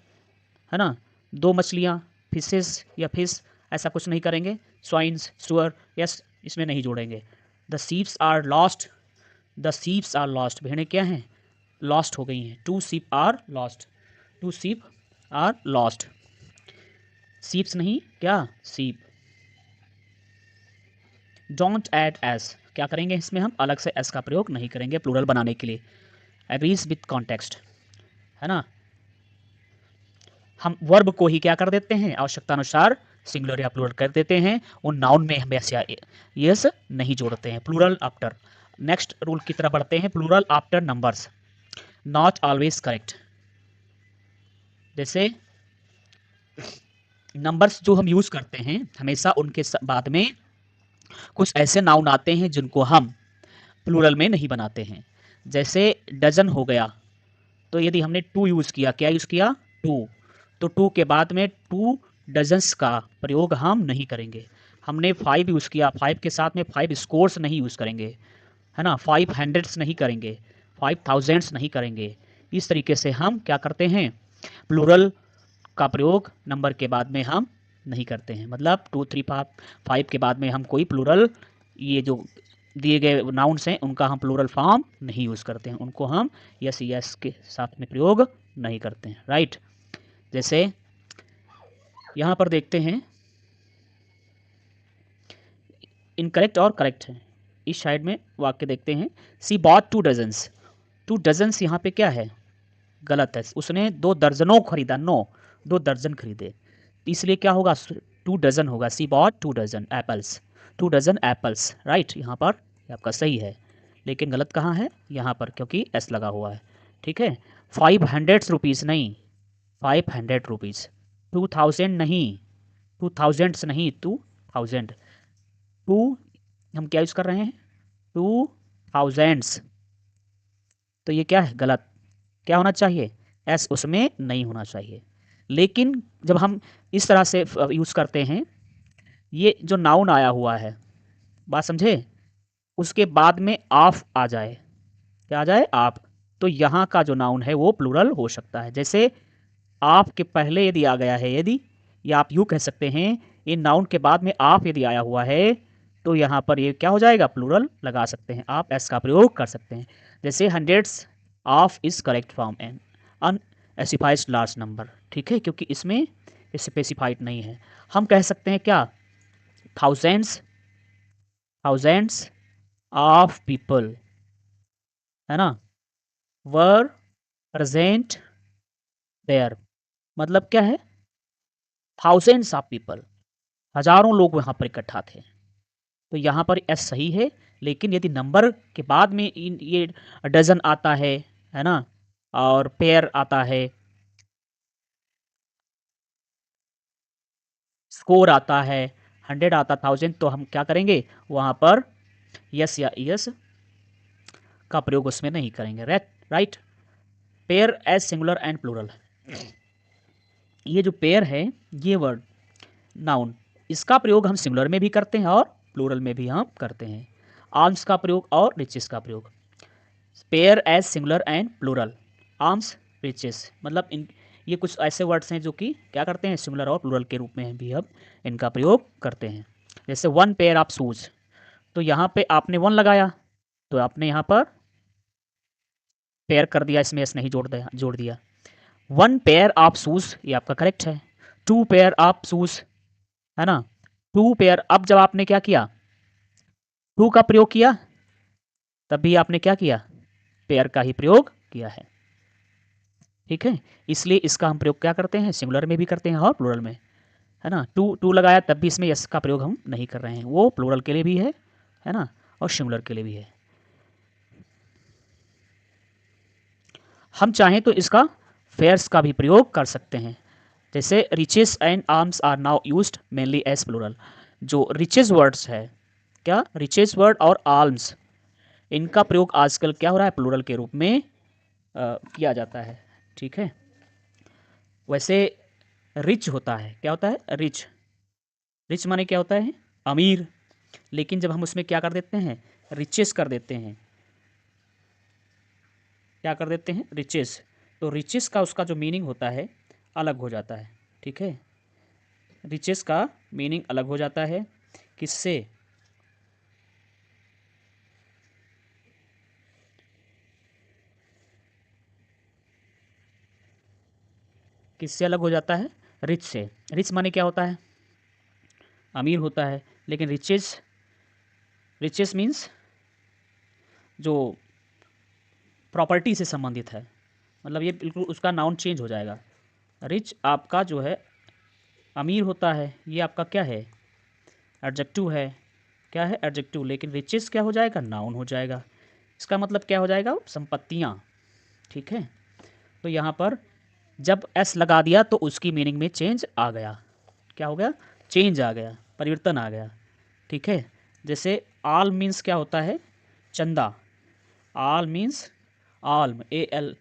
है ना, दो मछलियाँ, फिशेस या फिश, ऐसा कुछ नहीं करेंगे। स्वाइन्स, सुअर, यस, इसमें नहीं जोड़ेंगे। The sheeps are lost, the sheeps are lost, भेड़ें क्या हैं, लॉस्ट हो गई हैं। Two sheep are lost, two sheep are lost, sheeps नहीं, क्या, सीप। डोंट ऐड एस, क्या करेंगे इसमें हम अलग से एस का प्रयोग नहीं करेंगे प्लूरल बनाने के लिए। एग्रीज विथ कॉन्टेक्स्ट, है ना, हम वर्ब को ही क्या कर देते हैं, आवश्यकता अनुसार सिंगुलर या प्लूरल कर देते हैं, उन नाउन में हम यस नहीं जोड़ते हैं, प्लूरल आफ्टर। नेक्स्ट रूल की तरफ बढ़ते हैं, plural after numbers, not always correct. जैसे नंबर्स जो हम यूज करते हैं हमेशा उनके बाद में कुछ ऐसे नाउन आते हैं जिनको हम प्लूरल में नहीं बनाते हैं। जैसे डजन हो गया, तो यदि हमने टू यूज़ किया, क्या यूज़ किया, टू, तो टू के बाद में टू डजन्स का प्रयोग हम नहीं करेंगे। हमने फाइव यूज़ किया, फाइव के साथ में फाइव स्कोर्स नहीं यूज़ करेंगे, है ना, फाइव हंड्रेड्स नहीं करेंगे, फाइव थाउजेंड्स नहीं करेंगे। इस तरीके से हम क्या करते हैं, प्लूरल का प्रयोग नंबर के बाद में हम नहीं करते हैं। मतलब टू थ्री फाइव के बाद में हम कोई प्लूरल, ये जो दिए गए नाउन्स हैं उनका हम प्लूरल फॉर्म नहीं यूज़ करते हैं, उनको हम यस यस के साथ में प्रयोग नहीं करते हैं, राइट। जैसे यहाँ पर देखते हैं, इनकरेक्ट और करेक्ट है। इस साइड में वाक्य देखते हैं, सी बॉट 2 डजन्स। 2 डजन्स यहाँ पे क्या है, गलत है। उसने 2 दर्जनों खरीदा, नो 2 दर्जन खरीदे, इसलिए क्या होगा, 2 डजन होगा। She bought 2 dozen apples, 2 dozen apples, right. यहाँ पर ये आपका सही है, लेकिन गलत कहाँ है, यहाँ पर, क्योंकि एस लगा हुआ है। ठीक है, 500 रुपीज़ नहीं, 500 रुपीज़, 2000 नहीं, 2000 नहीं, 2000, टू, हम क्या यूज़ कर रहे हैं, 2000। तो ये क्या है, गलत। क्या होना चाहिए, एस उसमें नहीं होना चाहिए। लेकिन जब हम इस तरह से यूज़ करते हैं, ये जो नाउन आया हुआ है, बात समझे, उसके बाद में ऑफ आ जाए, क्या आ जाए, आप, तो यहाँ का जो नाउन है वो प्लूरल हो सकता है। जैसे आप के पहले यदि आ गया है, यदि, या आप यूँ कह सकते हैं, इन नाउन के बाद में आप यदि आया हुआ है, तो यहाँ पर ये क्या हो जाएगा, प्लूरल लगा सकते हैं, आप एस का प्रयोग कर सकते हैं। जैसे hundreds of is correct form an unspecified large number, ठीक है, क्योंकि इसमें स्पेसिफाइड नहीं है। हम कह सकते हैं क्या, थाउजेंड्स, थाउजेंड्स ऑफ पीपल, है ना, वर प्रेजेंट देयर, मतलब क्या है, थाउजेंड्स ऑफ पीपल, हजारों लोग वहाँ पर इकट्ठा थे। तो यहाँ पर एस सही है, लेकिन यदि नंबर के बाद में ये डजन आता है ना, और पेयर आता है, स्कोर आता है, 100 आता, 1000, तो हम क्या करेंगे, वहाँ पर यस या यस का प्रयोग उसमें नहीं करेंगे, right. Pair as singular and plural, ये जो पेयर है, ये वर्ड नाउन, इसका प्रयोग हम सिंगुलर में भी करते हैं और प्लूरल में भी हम करते हैं। आर्म्स का प्रयोग और रिचेस का प्रयोग, pair as singular and plural, arms riches, मतलब इन, ये कुछ ऐसे वर्ड्स हैं जो कि क्या करते हैं, सिंगुलर और प्लूरल के रूप में भी हम इनका प्रयोग करते हैं। जैसे 1 पेयर ऑफ शूज़, तो यहाँ पे आपने 1 लगाया, तो आपने यहाँ पर पेयर कर दिया, इसमें एस नहीं जोड़ दिया। 1 पेयर ऑफ शूज़, ये आपका करेक्ट है। 2 पेयर ऑफ शूज़, है ना, 2 पेयर, अब जब आपने क्या किया, 2 का प्रयोग किया, तब भी आपने क्या किया, पेयर का ही प्रयोग किया है, ठीक है। इसलिए इसका हम प्रयोग क्या करते हैं, सिंगुलर में भी करते हैं और प्लूरल में, है ना। टू लगाया तब भी इसमें यस का प्रयोग हम नहीं कर रहे हैं, वो प्लूरल के लिए भी है ना, और सिंगुलर के लिए भी है। हम चाहें तो इसका फेयर्स का भी प्रयोग कर सकते हैं। जैसे riches and arms are now used mainly as plural, जो रिचेस वर्ड्स है, क्या, रिचेस वर्ड और आर्म्स, इनका प्रयोग आजकल क्या हो रहा है, प्लूरल के रूप में किया जाता है, ठीक है। वैसे रिच होता है, क्या होता है, रिच, रिच माने क्या होता है, अमीर, लेकिन जब हम उसमें क्या कर देते हैं, रिचेस कर देते हैं, क्या कर देते हैं, रिचेस, तो रिचेस का उसका जो मीनिंग होता है अलग हो जाता है, ठीक है। रिचेस का मीनिंग अलग हो जाता है, किससे, किससे अलग हो जाता है, रिच से। रिच माने क्या होता है, अमीर होता है, लेकिन रिचेस, रिचेस मीन्स जो प्रॉपर्टी से संबंधित है, मतलब ये बिल्कुल उसका नाउन चेंज हो जाएगा। रिच आपका जो है अमीर होता है, ये आपका क्या है, एडजेक्टिव है, क्या है, एडजेक्टिव, लेकिन रिचेस क्या हो जाएगा, नाउन हो जाएगा। इसका मतलब क्या हो जाएगा, संपत्तियाँ, ठीक है। तो यहाँ पर जब एस लगा दिया तो उसकी मीनिंग में चेंज आ गया, क्या हो गया, चेंज आ गया, परिवर्तन आ गया, ठीक है। जैसे आल मीन्स क्या होता है, चंदा, आल मीन्स, आल्म, ए एल,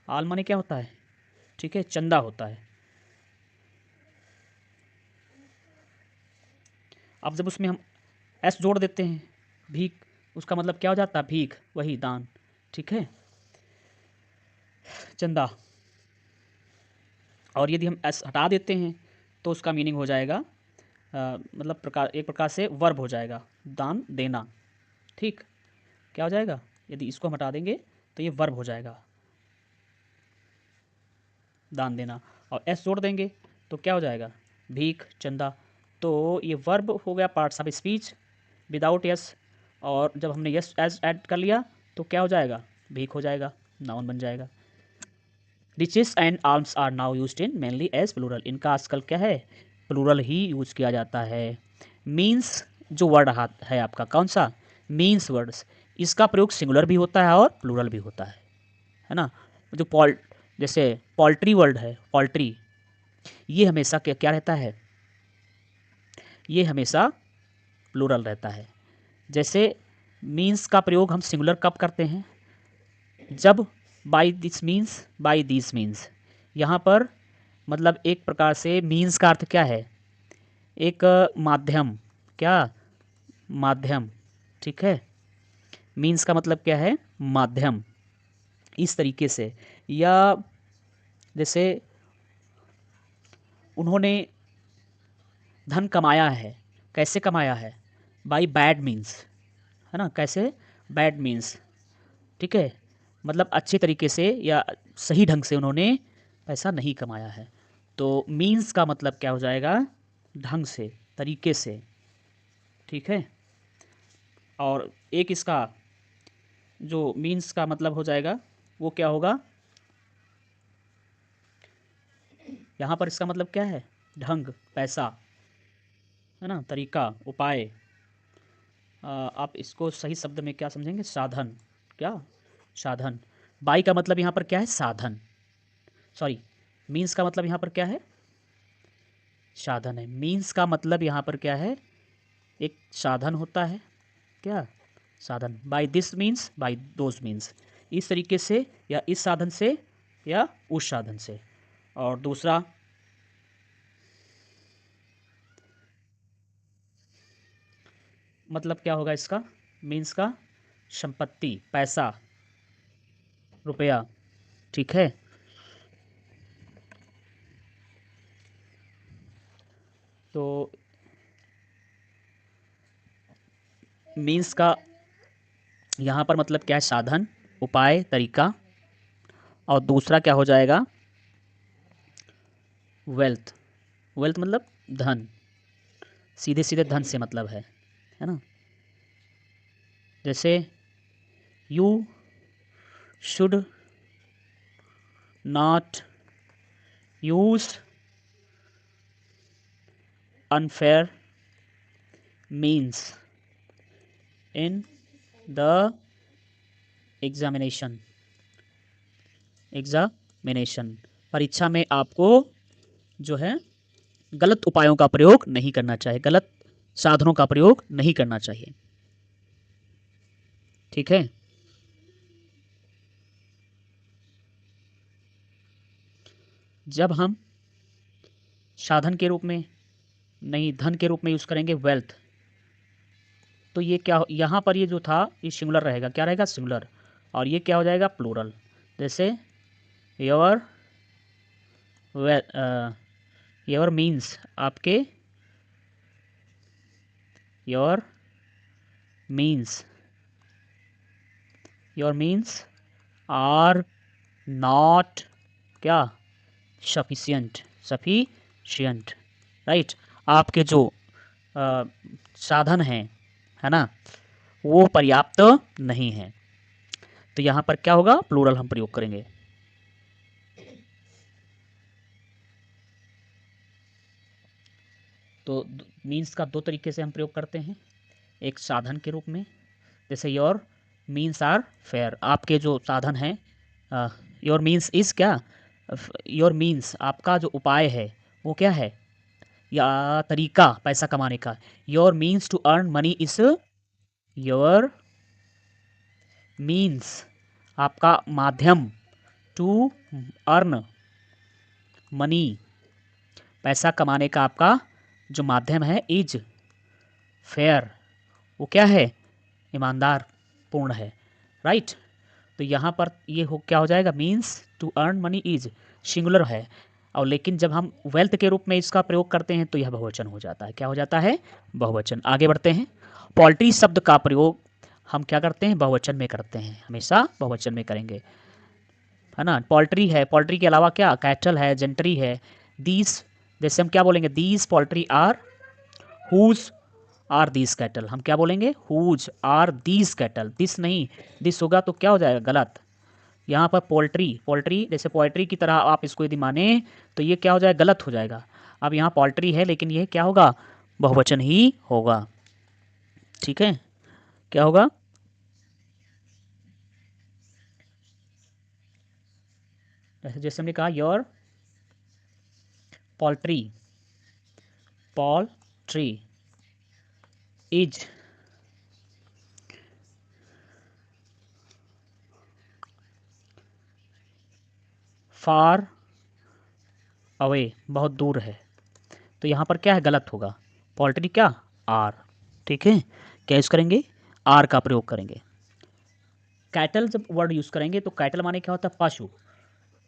आल माने क्या होता है, ठीक है, चंदा होता है। अब जब उसमें हम एस जोड़ देते हैं, भीख, उसका मतलब क्या हो जाता है, भीख, वही दान, ठीक है, चंदा। और यदि हम एस हटा देते हैं तो उसका मीनिंग हो जाएगा मतलब प्रकार, एक प्रकार से वर्ब हो जाएगा, दान देना, ठीक, क्या हो जाएगा, यदि इसको हम हटा देंगे तो ये वर्ब हो जाएगा, दान देना, और एस जोड़ देंगे तो क्या हो जाएगा, भीख, चंदा। तो ये वर्ब हो गया, parts of speech, without yes, और जब हमने यस एज ऐड कर लिया तो क्या हो जाएगा, भीख हो जाएगा, नाउन बन जाएगा। Riches and arms are now used in mainly as plural, इनका आजकल क्या है, प्लूरल ही यूज किया जाता है। मीन्स जो वर्ड है आपका कौन सा, मीन्स वर्ड्स, इसका प्रयोग सिंगुलर भी होता है और प्लूरल भी होता है ना। जो जैसे पोल्ट्री वर्ड है, पोल्ट्री, ये हमेशा क्या क्या रहता है, ये हमेशा प्लूरल रहता है। जैसे मीन्स का प्रयोग हम सिंगुलर कब करते हैं, जब by this means, by this means, यहाँ पर मतलब एक प्रकार से मीन्स का अर्थ क्या है, एक माध्यम, क्या, माध्यम, ठीक है। मीन्स का मतलब क्या है, माध्यम, इस तरीके से। या जैसे उन्होंने धन कमाया है, कैसे कमाया है, बाय बैड मीन्स, है ना, कैसे, बैड मीन्स, ठीक है, मतलब अच्छे तरीके से या सही ढंग से उन्होंने पैसा नहीं कमाया है। तो मीन्स का मतलब क्या हो जाएगा, ढंग से, तरीके से, ठीक है। और एक इसका जो मीन्स का मतलब हो जाएगा वो क्या होगा, यहाँ पर इसका मतलब क्या है, ढंग, पैसा, है ना, तरीका, उपाय। आप इसको सही शब्द में क्या समझेंगे, साधन, क्या, साधन। बाई का मतलब यहाँ पर क्या है, साधन, सॉरी, मीन्स का मतलब यहाँ पर क्या है, साधन है। मीन्स का मतलब यहाँ पर क्या है, एक साधन होता है, क्या, साधन। By this means, by those means, इस तरीके से या इस साधन से या उस साधन से। और दूसरा मतलब क्या होगा इसका, मीन्स का, संपत्ति, पैसा, रुपया, ठीक है। तो मीन्स का यहाँ पर मतलब क्या है, साधन, उपाय, तरीका। और दूसरा क्या हो जाएगा, वेल्थ, वेल्थ मतलब धन, सीधे सीधे धन से मतलब है ना। जैसे you should not use unfair means in the examination, examination, परीक्षा में आपको जो है गलत उपायों का प्रयोग नहीं करना चाहिए, गलत साधनों का प्रयोग नहीं करना चाहिए, ठीक है। जब हम साधन के रूप में नहीं, धन के रूप में यूज करेंगे वेल्थ, तो ये क्या, यहाँ पर ये जो था ये सिंगुलर रहेगा, क्या रहेगा, सिंगुलर। और ये क्या हो जाएगा, प्लूरल। जैसे योर योर मीन्स, आपके, your means, your means are not, क्या, सफिशियंट, सफिशियंट, राइट। आपके जो साधन हैं, है ना, वो पर्याप्त नहीं है। तो यहाँ पर क्या होगा, प्लूरल हम प्रयोग करेंगे। तो मीन्स का दो तरीके से हम प्रयोग करते हैं, एक साधन के रूप में, जैसे योर मीन्स आर फेयर, आपके जो साधन हैं, योर मीन्स इज़ क्या, योर मीन्स आपका जो उपाय है वो क्या है, या तरीका पैसा कमाने का, your means to earn money is, your means आपका माध्यम, टू अर्न मनी पैसा कमाने का आपका जो माध्यम है, इज फेयर, वो क्या है, ईमानदार, पूर्ण है, राइट। तो यहाँ पर ये हो क्या हो जाएगा, means to earn money is singular है, और लेकिन जब हम वेल्थ के रूप में इसका प्रयोग करते हैं तो यह बहुवचन हो जाता है, क्या हो जाता है, बहुवचन। आगे बढ़ते हैं। पोल्ट्री शब्द का प्रयोग हम क्या करते हैं, बहुवचन में करते हैं, हमेशा बहुवचन में करेंगे, है ना। पोल्ट्री है, पोल्ट्री के अलावा क्या, कैटल है, जेंट्री है, दीज, जैसे हम क्या बोलेंगे, these poultry are whose are these cattle, हम क्या बोलेंगे, whose are these cattle, this नहीं, दिस होगा तो क्या हो जाएगा, गलत। यहाँ पर पोल्ट्री, पोल्ट्री जैसे पोएट्री की तरह आप इसको यदि माने तो ये क्या हो जाएगा, गलत हो जाएगा। अब यहाँ पोल्ट्री है लेकिन ये क्या होगा, बहुवचन ही होगा। ठीक है, क्या होगा, जैसे हमने कहा your poultry, poultry is far away, बहुत दूर है। तो यहाँ पर क्या है, गलत होगा, पोल्ट्री क्या, आर। ठीक है, क्या यूज़ करेंगे, आर का प्रयोग करेंगे। कैटल जब वर्ड यूज़ करेंगे तो कैटल माने क्या होता है, पशु।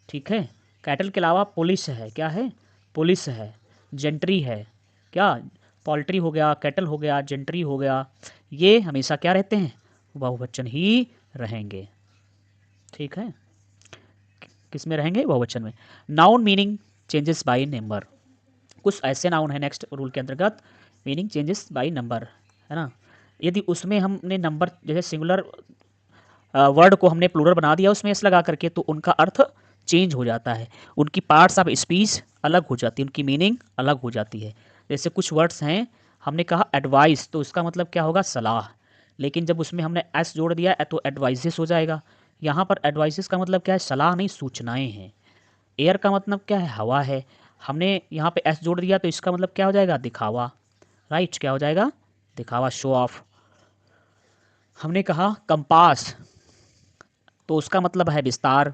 ठीक है, कैटल के अलावा पुलिस है, क्या है, पुलिस है, जेंट्री है, क्या, पोल्ट्री हो गया, कैटल हो गया, जेंट्री हो गया, ये हमेशा क्या रहते हैं, बहुवचन ही रहेंगे। ठीक है, किस में रहेंगे, बहुवचन में। Noun meaning changes by number, कुछ ऐसे नाउन है नेक्स्ट रूल के अंतर्गत, मीनिंग चेंजेस बाय नंबर, है ना। यदि उसमें हमने नंबर जैसे सिंगुलर वर्ड को हमने प्लूरल बना दिया उसमें एस लगा करके, तो उनका अर्थ चेंज हो जाता है, उनकी पार्ट्स ऑफ स्पीच अलग हो जाती है, उनकी मीनिंग अलग हो जाती है। जैसे कुछ वर्ड्स हैं, हमने कहा एडवाइस, तो इसका मतलब क्या होगा, सलाह, लेकिन जब उसमें हमने एस जोड़ दिया तो एडवाइजेस हो जाएगा। यहाँ पर एडवाइजेस का मतलब क्या है, सलाह नहीं, सूचनाएं हैं। एयर का मतलब क्या है, हवा है, हमने यहाँ पे एस जोड़ दिया तो इसका मतलब क्या हो जाएगा, दिखावा। राइट, क्या हो जाएगा, दिखावा, शो ऑफ। हमने कहा कंपास, तो उसका मतलब है विस्तार,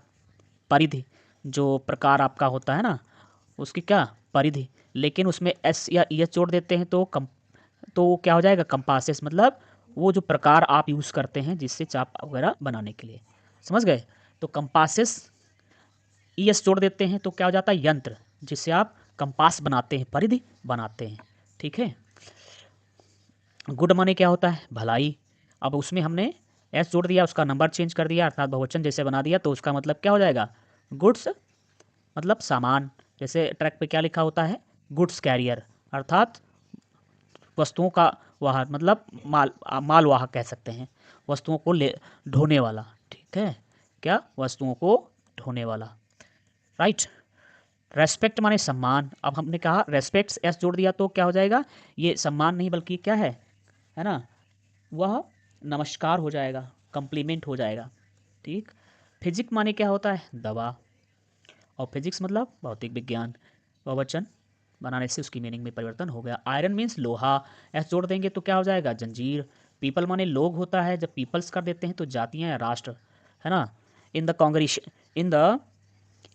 परिधि, जो प्रकार आपका होता है ना, उसकी क्या, परिधि, लेकिन उसमें एस या ई एस जोड़ देते हैं तो तो क्या हो जाएगा, कंपासेस, मतलब वो जो प्रकार आप यूज़ करते हैं जिससे चाप वगैरह बनाने के लिए, समझ गए। तो कंपासेस, ई एस जोड़ देते हैं तो क्या हो जाता है, यंत्र, जिससे आप कंपास बनाते हैं, परिधि बनाते हैं। ठीक है, गुड माने क्या होता है, भलाई, अब उसमें हमने एस जोड़ दिया, उसका नंबर चेंज कर दिया, अर्थात बहुवचन जैसे बना दिया, तो उसका मतलब क्या हो जाएगा, गुड्स, मतलब सामान। जैसे ट्रक पे क्या लिखा होता है, गुड्स कैरियर, अर्थात वस्तुओं का वाहक, मतलब माल वाहक कह सकते हैं, वस्तुओं को ले ढोने वाला। ठीक है, क्या, वस्तुओं को ढोने वाला। राइट, रेस्पेक्ट माने सम्मान, अब हमने कहा रेस्पेक्ट एस जोड़ दिया तो क्या हो जाएगा, ये सम्मान नहीं बल्कि क्या है ना, वह नमस्कार हो जाएगा, कम्प्लीमेंट हो जाएगा। ठीक, फिजिक माने क्या होता है, दवा, और फिजिक्स मतलब भौतिक विज्ञान, बहुवचन बनाने से उसकी मीनिंग में परिवर्तन हो गया। आयरन मीन्स लोहा, एस जोड़ देंगे तो क्या हो जाएगा, जंजीर। पीपल माने लोग होता है, जब पीपल्स कर देते हैं तो जातियाँ या राष्ट्र, है ना। In the congregation, in the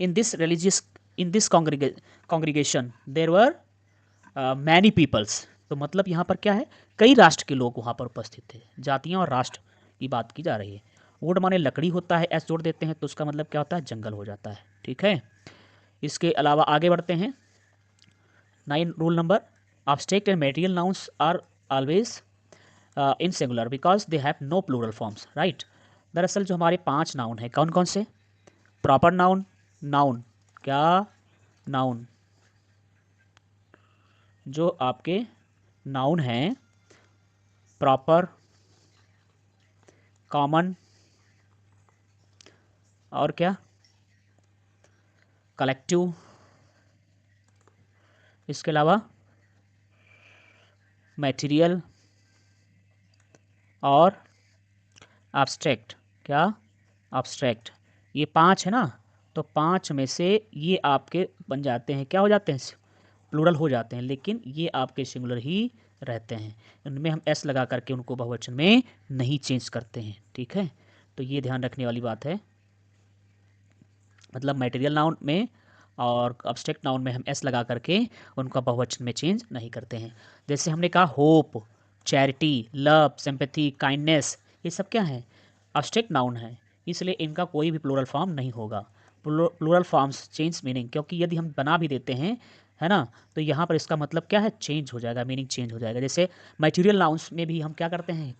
in this religious, in this congregation there were many peoples, तो मतलब यहाँ पर क्या है, कई राष्ट्र के लोग वहाँ पर उपस्थित थे, जातियाँ और राष्ट्र की बात की जा रही है। वुड माने लकड़ी होता है, एस जोड़ देते हैं तो उसका मतलब क्या होता है, जंगल हो जाता है। ठीक है, इसके अलावा आगे बढ़ते हैं। 9 rule number, abstract and material nouns are always in singular because they have no plural forms, right। दरअसल जो हमारे 5 नाउन है कौन कौन से, प्रॉपर नाउन, नाउन क्या, नाउन, जो आपके नाउन हैं, प्रॉपर, कॉमन, और क्या, कलेक्टिव, इसके अलावा मटेरियल और abstract, क्या, abstract, ये 5 है ना, तो 5 में से ये आपके बन जाते हैं, क्या हो जाते हैं, प्लूरल हो जाते हैं, लेकिन ये आपके सिंगुलर ही रहते हैं, इनमें हम एस लगा करके उनको बहुवचन में नहीं चेंज करते हैं। ठीक है, तो ये ध्यान रखने वाली बात है, मतलब मटेरियल नाउन में और अब्स्ट्रैक्ट नाउन में हम एस लगा करके उनका बहुवचन में चेंज नहीं करते हैं। जैसे हमने कहा hope, charity, love, sympathy, kindness, ये सब क्या है, अब्स्ट्रैक्ट नाउन है, इसलिए इनका कोई भी प्लूरल फॉर्म नहीं होगा। प्लूरल फॉर्म्स चेंज मीनिंग, क्योंकि यदि हम बना भी देते हैं, है ना, तो यहाँ पर इसका मतलब क्या है, चेंज हो जाएगा, मीनिंग चेंज हो जाएगा। जैसे मटेरियल नाउन्स में भी हम क्या करते हैं,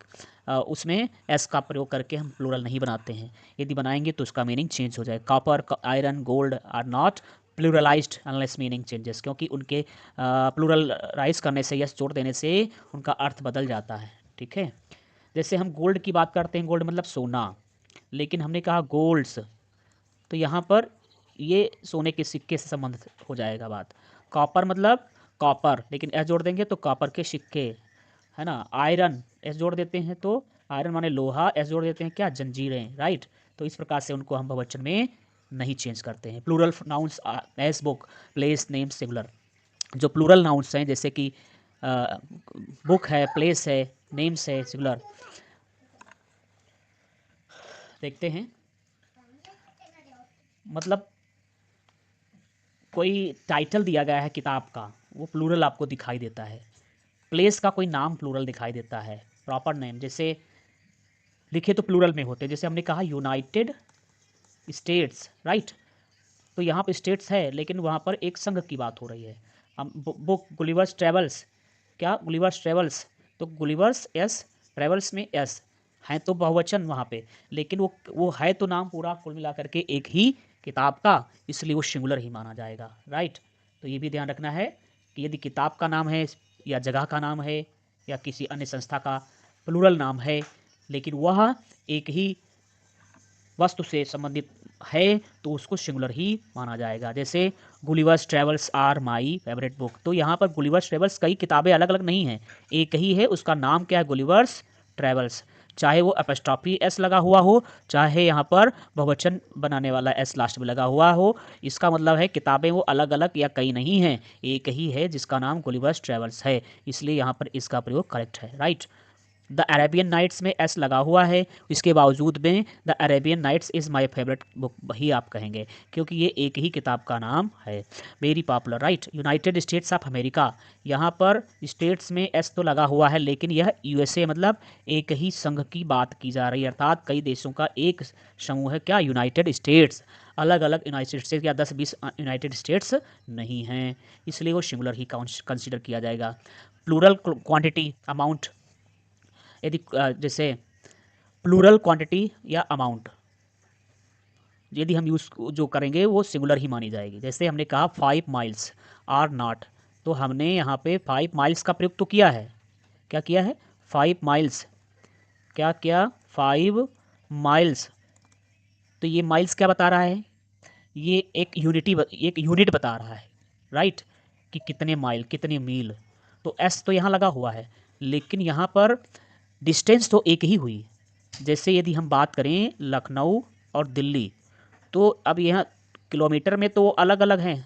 उसमें एस का प्रयोग करके हम प्लूरल नहीं बनाते हैं, यदि बनाएंगे तो उसका मीनिंग चेंज हो जाएगा। Copper, iron, gold are not pluralized unless meaning changes, क्योंकि उनके प्लूरलाइज करने से, यस जोड़ देने से उनका अर्थ बदल जाता है। ठीक है, जैसे हम गोल्ड की बात करते हैं, गोल्ड मतलब सोना, लेकिन हमने कहा गोल्ड्स, तो यहाँ पर ये सोने के सिक्के से संबंधित हो जाएगा बात। कॉपर मतलब कॉपर, लेकिन एस जोड़ देंगे तो कॉपर के सिक्के, है ना। आयरन एस जोड़ देते हैं तो आयरन माने लोहा, एस जोड़ देते हैं क्या, जंजीरें, राइट। तो इस प्रकार से उनको हम बहुवचन में नहीं चेंज करते हैं। Plural nouns as book, place, name, singular. जो प्लूरल नाउन्स हैं जैसे कि बुक है, प्लेस है, नेम्स है, सिंगुलर। देखते हैं, मतलब कोई टाइटल दिया गया है किताब का, वो प्लूरल आपको दिखाई देता है। प्लेस का कोई नाम प्लूरल दिखाई देता है, प्रॉपर नेम जैसे लिखे तो प्लूरल में होते हैं। जैसे हमने कहा यूनाइटेड स्टेट्स, राइट। तो यहाँ पर स्टेट्स है, लेकिन वहाँ पर एक संघ की बात हो रही है। हम बुक गुलिवर्स ट्रेवल्स, क्या गुलिवर्स ट्रेवल्स, तो गुलिवर्स एस, ट्रेवल्स में एस, हैं तो बहुवचन वहाँ पे, लेकिन वो है तो नाम पूरा कुल मिला करके एक ही किताब का, इसलिए वो सिंगुलर ही माना जाएगा, राइट। तो ये भी ध्यान रखना है कि यदि किताब का नाम है या जगह का नाम है या किसी अन्य संस्था का प्लूरल नाम है, लेकिन वह एक ही वस्तु से संबंधित है, तो उसको सिंगुलर ही माना जाएगा। जैसे Gulliver's Travels are my favourite book, तो यहाँ पर गुलिवर्स ट्रेवल्स कई किताबें अलग अलग नहीं हैं, एक ही है, उसका नाम क्या है, गुलिवर्स ट्रेवल्स। चाहे वो एपोस्ट्रोफी एस लगा हुआ हो, चाहे यहाँ पर बहुवचन बनाने वाला एस लास्ट में लगा हुआ हो, इसका मतलब है किताबें वो अलग अलग या कई नहीं हैं, एक ही है जिसका नाम गुलिवर्स ट्रेवल्स है, इसलिए यहाँ पर इसका प्रयोग करेक्ट है, राइट। द अरेबियन नाइट्स में एस लगा हुआ है, इसके बावजूद में the Arabian Nights is my favourite book ही आप कहेंगे, क्योंकि ये एक ही किताब का नाम है, very popular, right. United states of America, यहाँ पर स्टेट्स में एस तो लगा हुआ है, लेकिन यह यूएसए मतलब एक ही संघ की बात की जा रही है, अर्थात कई देशों का एक समूह है, क्या, यूनाइटेड स्टेट्स। अलग अलग यूनाइटेड स्टेट्स या 10-20 यूनाइटेड स्टेट्स नहीं हैं, इसलिए वो सिंगुलर ही कंसिडर किया जाएगा। प्लूरल क्वांटिटी अमाउंट, यदि जैसे प्लूरल क्वांटिटी या अमाउंट यदि हम यूज़ जो करेंगे वो सिंगुलर ही मानी जाएगी। जैसे हमने कहा 5 माइल्स आर नॉट, तो हमने यहाँ पे 5 माइल्स का प्रयोग तो किया है, क्या किया है, 5 माइल्स, क्या किया, 5 माइल्स। तो ये माइल्स क्या बता रहा है, ये एक यूनिट बता रहा है, राइट, कि कितने माइल, कितने मील। तो एस तो यहाँ लगा हुआ है, लेकिन यहाँ पर डिस्टेंस तो एक ही हुई। जैसे यदि हम बात करें लखनऊ और दिल्ली, तो अब यहाँ किलोमीटर में तो अलग अलग हैं,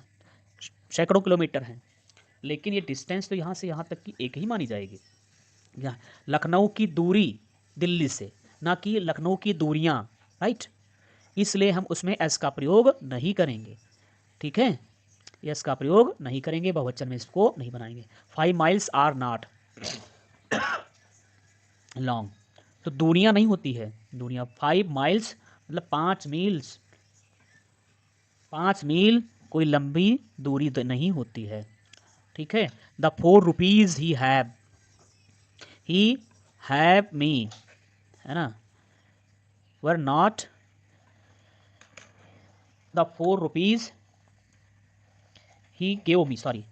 सैकड़ों किलोमीटर हैं, लेकिन ये डिस्टेंस तो यहाँ से यहाँ तक की एक ही मानी जाएगी। यहाँ लखनऊ की दूरी दिल्ली से, ना कि लखनऊ की दूरियाँ, राइट, इसलिए हम उसमें एस का प्रयोग नहीं करेंगे, ठीक है, एस का प्रयोग नहीं करेंगे, बहुवचन में इसको नहीं बनाएंगे। 5 माइल्स आर नॉट लॉन्ग, तो दूरियां नहीं होती है, दूरियां 5 माइल्स मतलब 5 मील्स, 5 मील कोई लंबी दूरी नहीं होती है, ठीक है। The 4 rupees he have me, है ना, were not the 4 rupees he gave me, sorry,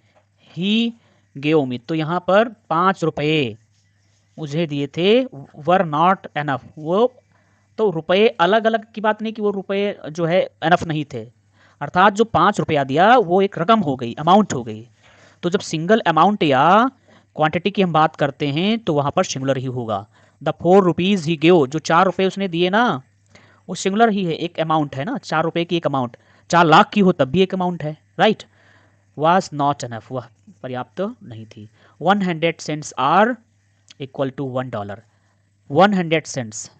he gave me, तो यहाँ पर 5 रुपये मुझे दिए थे, वर नॉट एनफ, वो तो रुपए अलग अलग की बात नहीं कि वो रुपए जो है एनफ नहीं थे, अर्थात जो 5 रुपया दिया वो एक रकम हो गई, अमाउंट हो गई। तो जब सिंगल अमाउंट या क्वांटिटी की हम बात करते हैं तो वहाँ पर सिंगुलर ही होगा। द 4 रुपीज़ ही गेव, जो 4 रुपये उसने दिए ना, वो सिंगुलर ही है, एक अमाउंट है ना, 4 रुपये की एक अमाउंट, 4 लाख की हो तब भी एक अमाउंट है, राइट। वाज नॉट एनफ, वह पर्याप्त नहीं थी। 100 cents are equal to $1, 100 cents,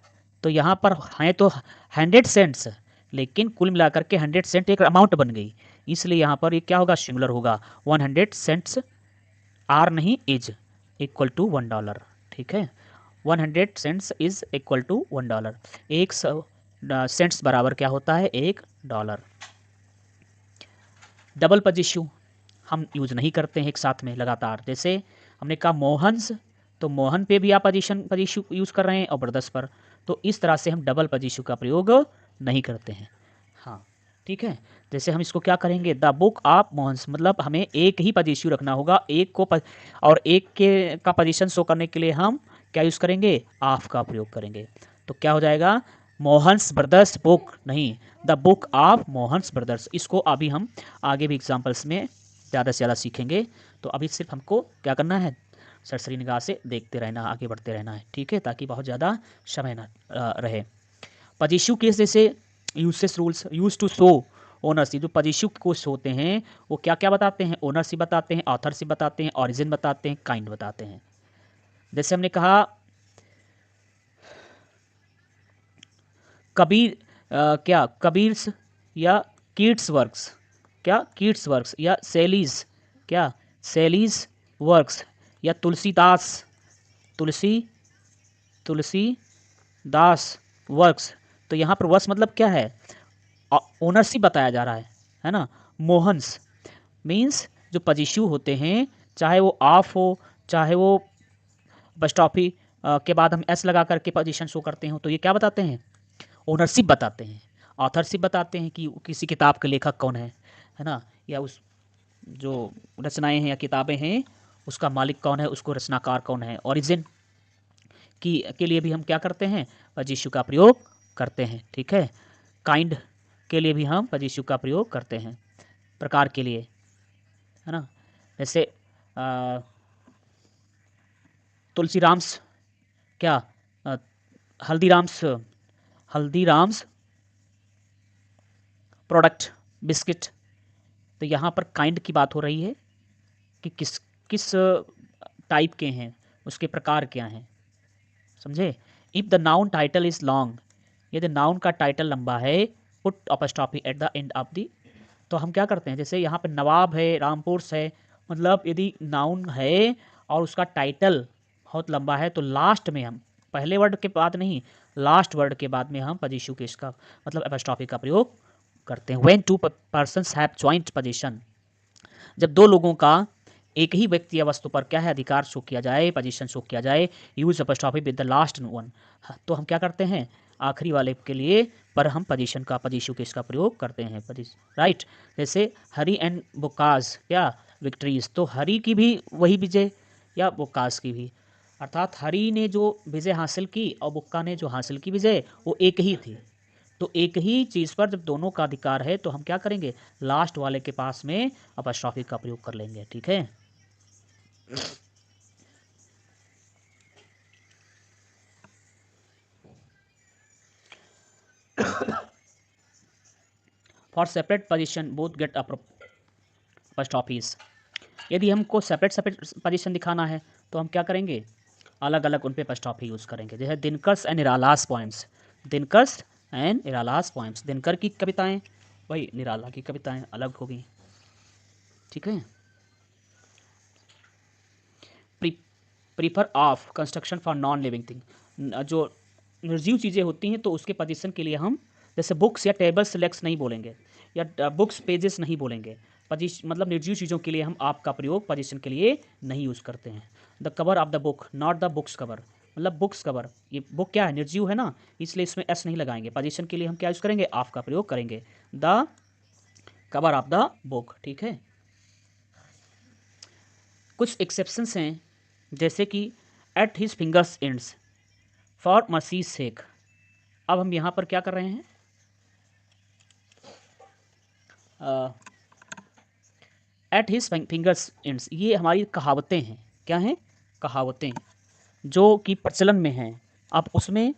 तो यहाँ पर हैं तो 100 सेंट्स, लेकिन कुल मिलाकर के 100 सेंट एक अमाउंट बन गई, इसलिए यहाँ पर ये क्या होगा, सिंगुलर होगा। 100 सेंट्स आर नहीं इज इक्वल टू $1, ठीक है, 100 cents is equal to $1, 100 cents बराबर क्या होता है, $1। डबल पजिशु हम यूज नहीं करते हैं एक साथ में लगातार, जैसे हमने कहा मोहन्स, तो मोहन पे भी आप पजिशु यूज़ कर रहे हैं और ब्रदर्स पर, तो इस तरह से हम डबल पजिशु का प्रयोग नहीं करते हैं। हाँ, ठीक है। जैसे हम इसको क्या करेंगे, द बुक ऑफ मोहन, मतलब हमें एक ही पोजीशन रखना होगा, एक को और एक के का पोजीशन शो करने के लिए हम क्या यूज़ करेंगे, ऑफ का प्रयोग करेंगे। तो क्या हो जाएगा, मोहन्स ब्रदर्स बुक, नहीं, the book of Mohan's brothers. इसको अभी हम आगे भी एग्जाम्पल्स में ज़्यादा से ज़्यादा सीखेंगे। तो अभी सिर्फ हमको क्या करना है, सरसरी निगाह से देखते रहना, आगे बढ़ते रहना है, ठीक है, ताकि बहुत ज़्यादा समय ना रहे। पॉजिटिव केस जैसे uses rules use to show ownership, जो पॉजिटिव कोर्स होते हैं वो क्या क्या बताते हैं, ओनरशिप बताते हैं, ऑथरशिप बताते हैं, ऑरिजिन बताते हैं, काइंड बताते हैं। जैसे हमने कहा कबीर, क्या कबीर्स या किड्स वर्क्स, क्या किड्स वर्क्स, या सेलीज, क्या सेलीज वर्क्स, या तुलसीदास, तुलसी तुलसीदास वर्क्स। तो यहाँ पर वर्क्स मतलब क्या है, ओनरशिप बताया जा रहा है ना। मोहन्स मीन्स जो पॉजिटिव होते हैं, चाहे वो ऑफ हो, चाहे वो बस्टॉपी के बाद हम एस लगा करके पोजीशन शो करते हो, तो ये क्या बताते हैं, ओनरशिप बताते हैं। ऑथरशिप बताते हैं कि किसी किताब के लेखक कौन है ना, या उस जो रचनाएं हैं या किताबें हैं उसका मालिक कौन है, उसको रचनाकार कौन है। ओरिजिन की के लिए भी हम क्या करते हैं, पॉजिटिव का प्रयोग करते हैं, ठीक है। काइंड के लिए भी हम पॉजिटिव का प्रयोग करते हैं, प्रकार के लिए, है ना। जैसे तुलसीराम्स, क्या अ, हल्दीराम्स, हल्दीराम्स प्रोडक्ट बिस्किट। तो यहाँ पर काइंड की बात हो रही है कि किस किस टाइप के हैं, उसके प्रकार क्या हैं, समझे। If the noun title is long, यदि नाउन का टाइटल लंबा है, put apostrophe at the end of the. तो हम क्या करते हैं, जैसे यहाँ पे नवाब है, रामपुर है, मतलब यदि नाउन है और उसका टाइटल बहुत लंबा है तो लास्ट में हम, पहले वर्ड के बाद नहीं, लास्ट वर्ड के बाद में हम पॉजिटिव केस का मतलब एपॉस्ट्रॉफी का प्रयोग करते हैं। When to persons have joint position, जब दो लोगों का एक ही व्यक्ति या वस्तु पर क्या है, अधिकार शो किया जाए, पोजीशन शो किया जाए, use apostrophe with the last one. तो हम क्या करते हैं, आखिरी वाले के लिए पर हम पोजीशन का पॉजिटिव केस का प्रयोग करते हैं, राइट। जैसे हरी एंड बुकाज, क्या विक्ट्रीज, तो हरी की भी वही विजय या बुकाज की भी, अर्थात हरी ने जो विजय हासिल की और बुक्का ने जो हासिल की विजय वो एक ही थी। तो एक ही चीज़ पर जब दोनों का अधिकार है तो हम क्या करेंगे, लास्ट वाले के पास में अपॉस्ट्रॉफी का प्रयोग कर लेंगे, ठीक है। For separate position both get apostrophes, यदि हमको सेपरेट सेपरेट पोजीशन दिखाना है तो हम क्या करेंगे, अलग अलग उन पे अपॉस्ट्रॉफी यूज़ करेंगे। जैसे Dinkar's and Nirala's poems, Dinkar's and Nirala's poems, Dinkar की कविताएं वही निराला की कविताएं अलग हो गई, ठीक है। Prefer of construction for non living thing, जो निर्जीव चीज़ें होती हैं तो उसके पोजीशन के लिए हम जैसे बुक्स या टेबल सेलेक्ट्स नहीं बोलेंगे, या बुक्स पेजेस नहीं बोलेंगे। पोजीशन मतलब निर्जीव चीज़ों के लिए हम आप का प्रयोग पोजीशन के लिए नहीं यूज़ करते हैं। The cover of the book, not the books cover, मतलब बुक्स कवर, ये बुक क्या है, निर्जीव है ना, इसलिए इसमें एस नहीं लगाएंगे। पोजीशन के लिए हम क्या यूज़ करेंगे, ऑफ का प्रयोग करेंगे, the cover of the book, ठीक है। कुछ एक्सेप्शंस हैं जैसे कि at his fingers ends for Moses' sake. अब हम यहाँ पर क्या कर रहे हैं, एट हिज फिंगर्स एंड्स, ये हमारी कहावतें हैं, क्या हैं, कहावतें जो कि प्रचलन में हैं। अब उसमें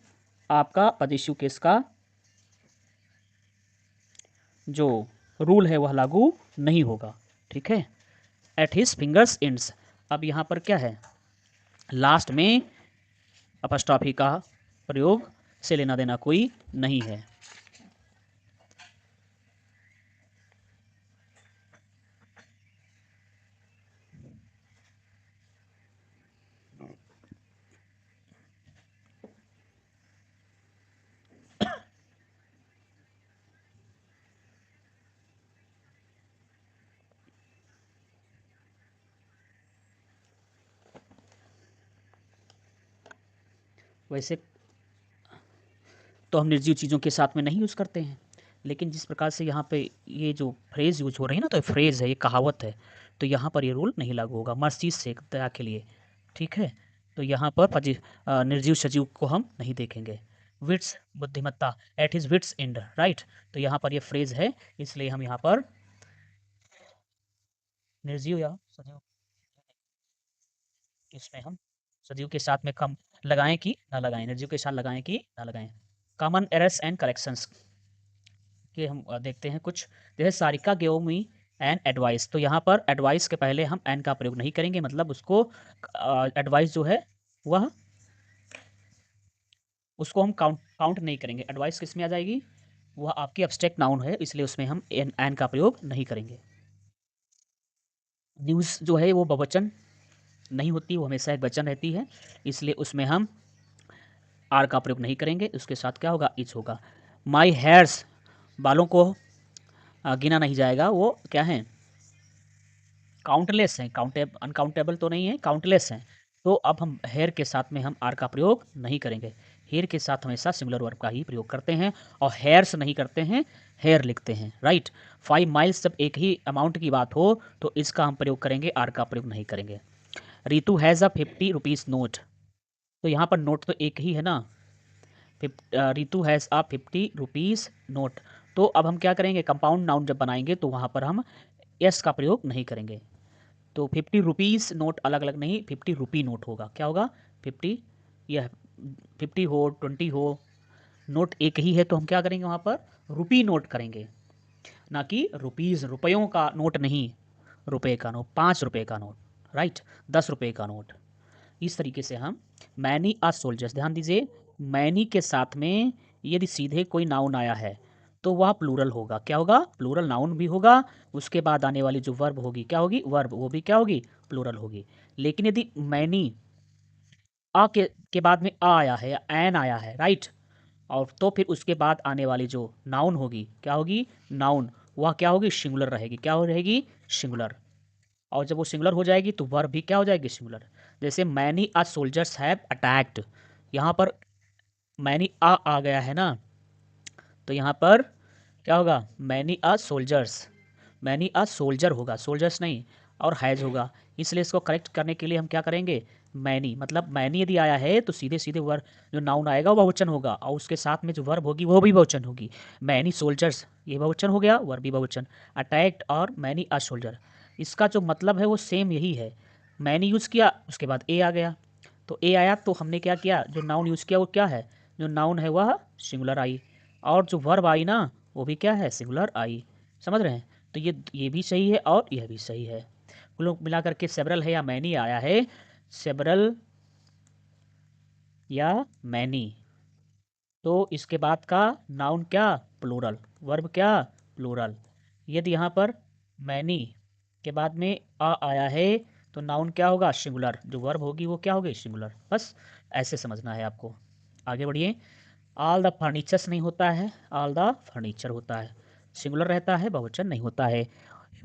आपका पॉजिटिव केस का जो रूल है वह लागू नहीं होगा, ठीक है। एट हिज फिंगर्स एंड्स, अब यहाँ पर क्या है, लास्ट में अपस्ट्रॉफी का प्रयोग से लेना देना कोई नहीं है। वैसे तो हम निर्जीव चीज़ों के साथ में नहीं यूज़ करते हैं, लेकिन जिस प्रकार से यहाँ पे ये जो फ्रेज़ यूज़ हो रही है ना, तो फ्रेज़ है, ये कहावत है, तो यहाँ पर ये रूल नहीं लागू होगा। मर्सी से दया के लिए, ठीक है। तो यहाँ पर निर्जीव सजीव को हम नहीं देखेंगे। विट्स बुद्धिमत्ता, at his wits end, right. तो यहाँ पर ये फ्रेज़ है, इसलिए हम यहाँ पर निर्जीव या सजीव, इसमें हम सजीव के साथ में कम लगाएं कि ना लगाएं, निर्जीव के साथ लगाएं कि ना लगाएं। कॉमन एरर्स एंड करेक्शंस के हम देखते हैं कुछ। जैसे Sarika gave me an advice, तो यहाँ पर एडवाइस के पहले हम एन का प्रयोग नहीं करेंगे, मतलब उसको एडवाइस जो है वह उसको हम काउंट काउंट नहीं करेंगे। एडवाइस किस में आ जाएगी, वह आपकी एब्स्ट्रैक्ट नाउन है, इसलिए उसमें हम एन का प्रयोग नहीं करेंगे। न्यूज़ जो है वो बहुवचन नहीं होती, वो हमेशा एक वचन रहती है, इसलिए उसमें हम आर का प्रयोग नहीं करेंगे। उसके साथ क्या होगा, इच होगा। माई हेयर्स, बालों को गिना नहीं जाएगा, वो क्या है, काउंटलेस हैं, अनकाउंटेबल तो नहीं है, काउंटलेस हैं। तो अब हम हेयर के साथ में हम आर का प्रयोग नहीं करेंगे। हेयर के साथ हमेशा सिंगुलर वर्ब का ही प्रयोग करते हैं, और हेयर्स नहीं करते हैं, हेयर लिखते हैं, राइट। 5 माइल्स जब एक ही अमाउंट की बात हो तो इसका हम प्रयोग करेंगे, आर का प्रयोग नहीं करेंगे। Ritu has a 50 rupees note, तो यहाँ पर नोट तो एक ही है ना, Ritu has a 50 rupees note. तो अब हम क्या करेंगे, कंपाउंड नाउन जब बनाएंगे तो वहाँ पर हम एस का प्रयोग नहीं करेंगे। तो 50 रुपीज़ नोट अलग अलग नहीं, 50 रुपी नोट होगा। क्या होगा, 50 या 50 हो 20 हो, नोट एक ही है, तो हम क्या करेंगे वहाँ पर रुपी नोट करेंगे, ना कि रुपीज़, रुपयों का नोट नहीं, रुपए का नोट, 5 रुपए का नोट, राइट, 10 रुपए का नोट। इस तरीके से हम मैनी आ सोल्जर्स, ध्यान दीजिए, मैनी के साथ में यदि सीधे कोई नाउन आया है तो वह प्लूरल होगा। क्या होगा, प्लूरल नाउन भी होगा, उसके बाद आने वाली जो वर्ब होगी क्या होगी, वर्ब, वो भी क्या होगी, प्लूरल होगी। लेकिन यदि मैनी आ के बाद में आ आया है या एन आया है, राइट, और तो फिर उसके बाद आने वाली जो नाउन होगी क्या होगी, नाउन, वह क्या होगी, सिंगुलर रहेगी। क्या हो रहेगी, सिंगुलर। और जब वो सिंगुलर हो जाएगी तो वर्ब भी क्या हो जाएगी, सिंगुलर। जैसे many a soldiers have attacked, यहाँ पर मैनी आ गया है ना, तो यहाँ पर क्या होगा, many a soldiers, many uh soldier होगा, सोल्जर्स नहीं, और हैज़ होगा। इसलिए इसको करेक्ट करने के लिए हम क्या करेंगे, मैनी, मतलब मैनी यदि आया है तो सीधे सीधे वर्ब जो नाउन आएगा वो बहुवचन होगा, और उसके साथ में जो वर्ब होगी वो भी बहुवचन होगी। मैनी सोल्जर्स, ये बहुवचन हो गया, वर्ब भी बहुवचन। अटैक्ड और मैनी आ सोल्जर, इसका जो मतलब है वो सेम यही है। मैंने यूज़ किया, उसके बाद ए आ गया, तो ए आया तो हमने क्या किया, जो नाउन यूज़ किया वो क्या है, जो नाउन है वह सिंगुलर आई, और जो वर्ब आई ना वो भी क्या है, सिंगुलर आई। समझ रहे हैं, तो ये भी सही है और यह भी सही है। कुल मिला करके सेवरल है या मैनी आया है, सेवरल या मैनी, तो इसके बाद का नाउन क्या, प्लूरल, वर्ब क्या, प्लूरल। यदि यहाँ पर मैनी के बाद में आ आया है तो नाउन क्या होगा, सिंगुलर, जो वर्ब होगी वो क्या होगी, सिंगुलर। बस ऐसे समझना है आपको। आगे बढ़िए। ऑल द फर्नीचर्स नहीं होता है, ऑल द फर्नीचर होता है, सिंगुलर रहता है, बहुवचन नहीं होता है।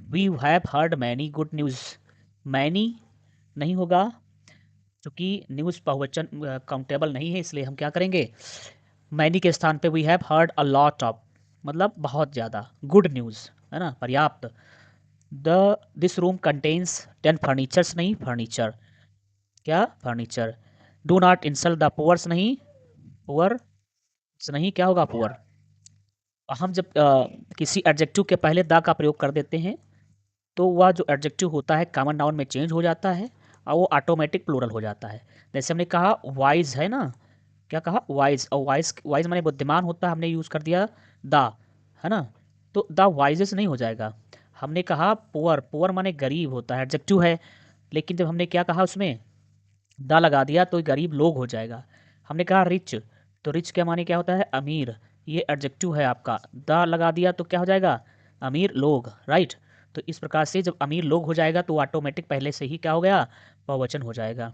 We have heard many good news, many नहीं होगा, क्योंकि न्यूज़ बहुवचन काउंटेबल नहीं है, इसलिए हम क्या करेंगे, मैनी के स्थान पे we have heard a lot of, मतलब बहुत ज़्यादा, गुड न्यूज़ है ना, पर्याप्त। The this room contains 10 furnitures नहीं, फर्नीचर, क्या, furniture. Do not insult the poors नहीं, पुअर नहीं, क्या होगा, पुअर। हम जब किसी एडजेक्टिव के पहले द का प्रयोग कर देते हैं तो वह जो एडजेक्टिव होता है कॉमन नाउन में चेंज हो जाता है, और वो ऑटोमेटिक प्लूरल हो जाता है। जैसे हमने कहा वाइज है ना, क्या कहा, वाइज, और वाइज वाइज माने बुद्धिमान होता है, हमने यूज़ कर दिया द, है ना, तो द वाइजेस नहीं हो जाएगा। हमने कहा पुअर, पुअर माने गरीब होता है, एडजेक्टिव है, लेकिन जब हमने क्या कहा उसमें द लगा दिया तो गरीब लोग हो जाएगा। हमने कहा रिच, तो रिच क्या माने क्या होता है, अमीर, ये एडजेक्टिव है आपका, द लगा दिया तो क्या हो जाएगा, अमीर लोग, राइट। तो इस प्रकार से जब अमीर लोग हो जाएगा तो ऑटोमेटिक पहले से ही क्या हो गया, बहुवचन हो जाएगा।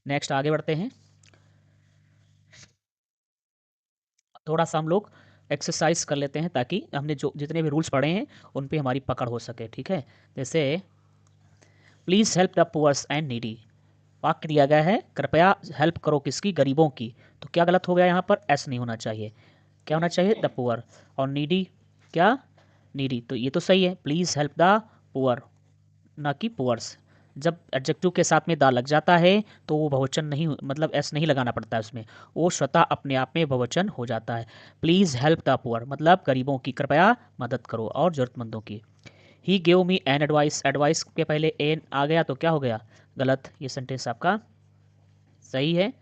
नेक्स्ट आगे बढ़ते हैं। थोड़ा सा हम लोग एक्सरसाइज कर लेते हैं ताकि हमने जो जितने भी रूल्स पढ़े हैं उन पे हमारी पकड़ हो सके, ठीक है। जैसे please help the poors and needy, वाक्य दिया गया है कृपया हेल्प करो किसकी, गरीबों की, तो क्या गलत हो गया, यहाँ पर एस नहीं होना चाहिए, क्या होना चाहिए, द पुअर। और नीडी क्या, नीडी, तो ये तो सही है, प्लीज़ हेल्प द पुअर, ना कि पुअर्स। जब एडजेक्टिव के साथ में दा लग जाता है तो वो बहुवचन नहीं, मतलब एस नहीं लगाना पड़ता है उसमें, वो स्वतः अपने आप में बहुवचन हो जाता है। प्लीज़ हेल्प द पुअर मतलब गरीबों की कृपया मदद करो और ज़रूरतमंदों की। He gave me an advice, advice के पहले एन आ गया तो क्या हो गया, गलत। ये सेंटेंस आपका सही है।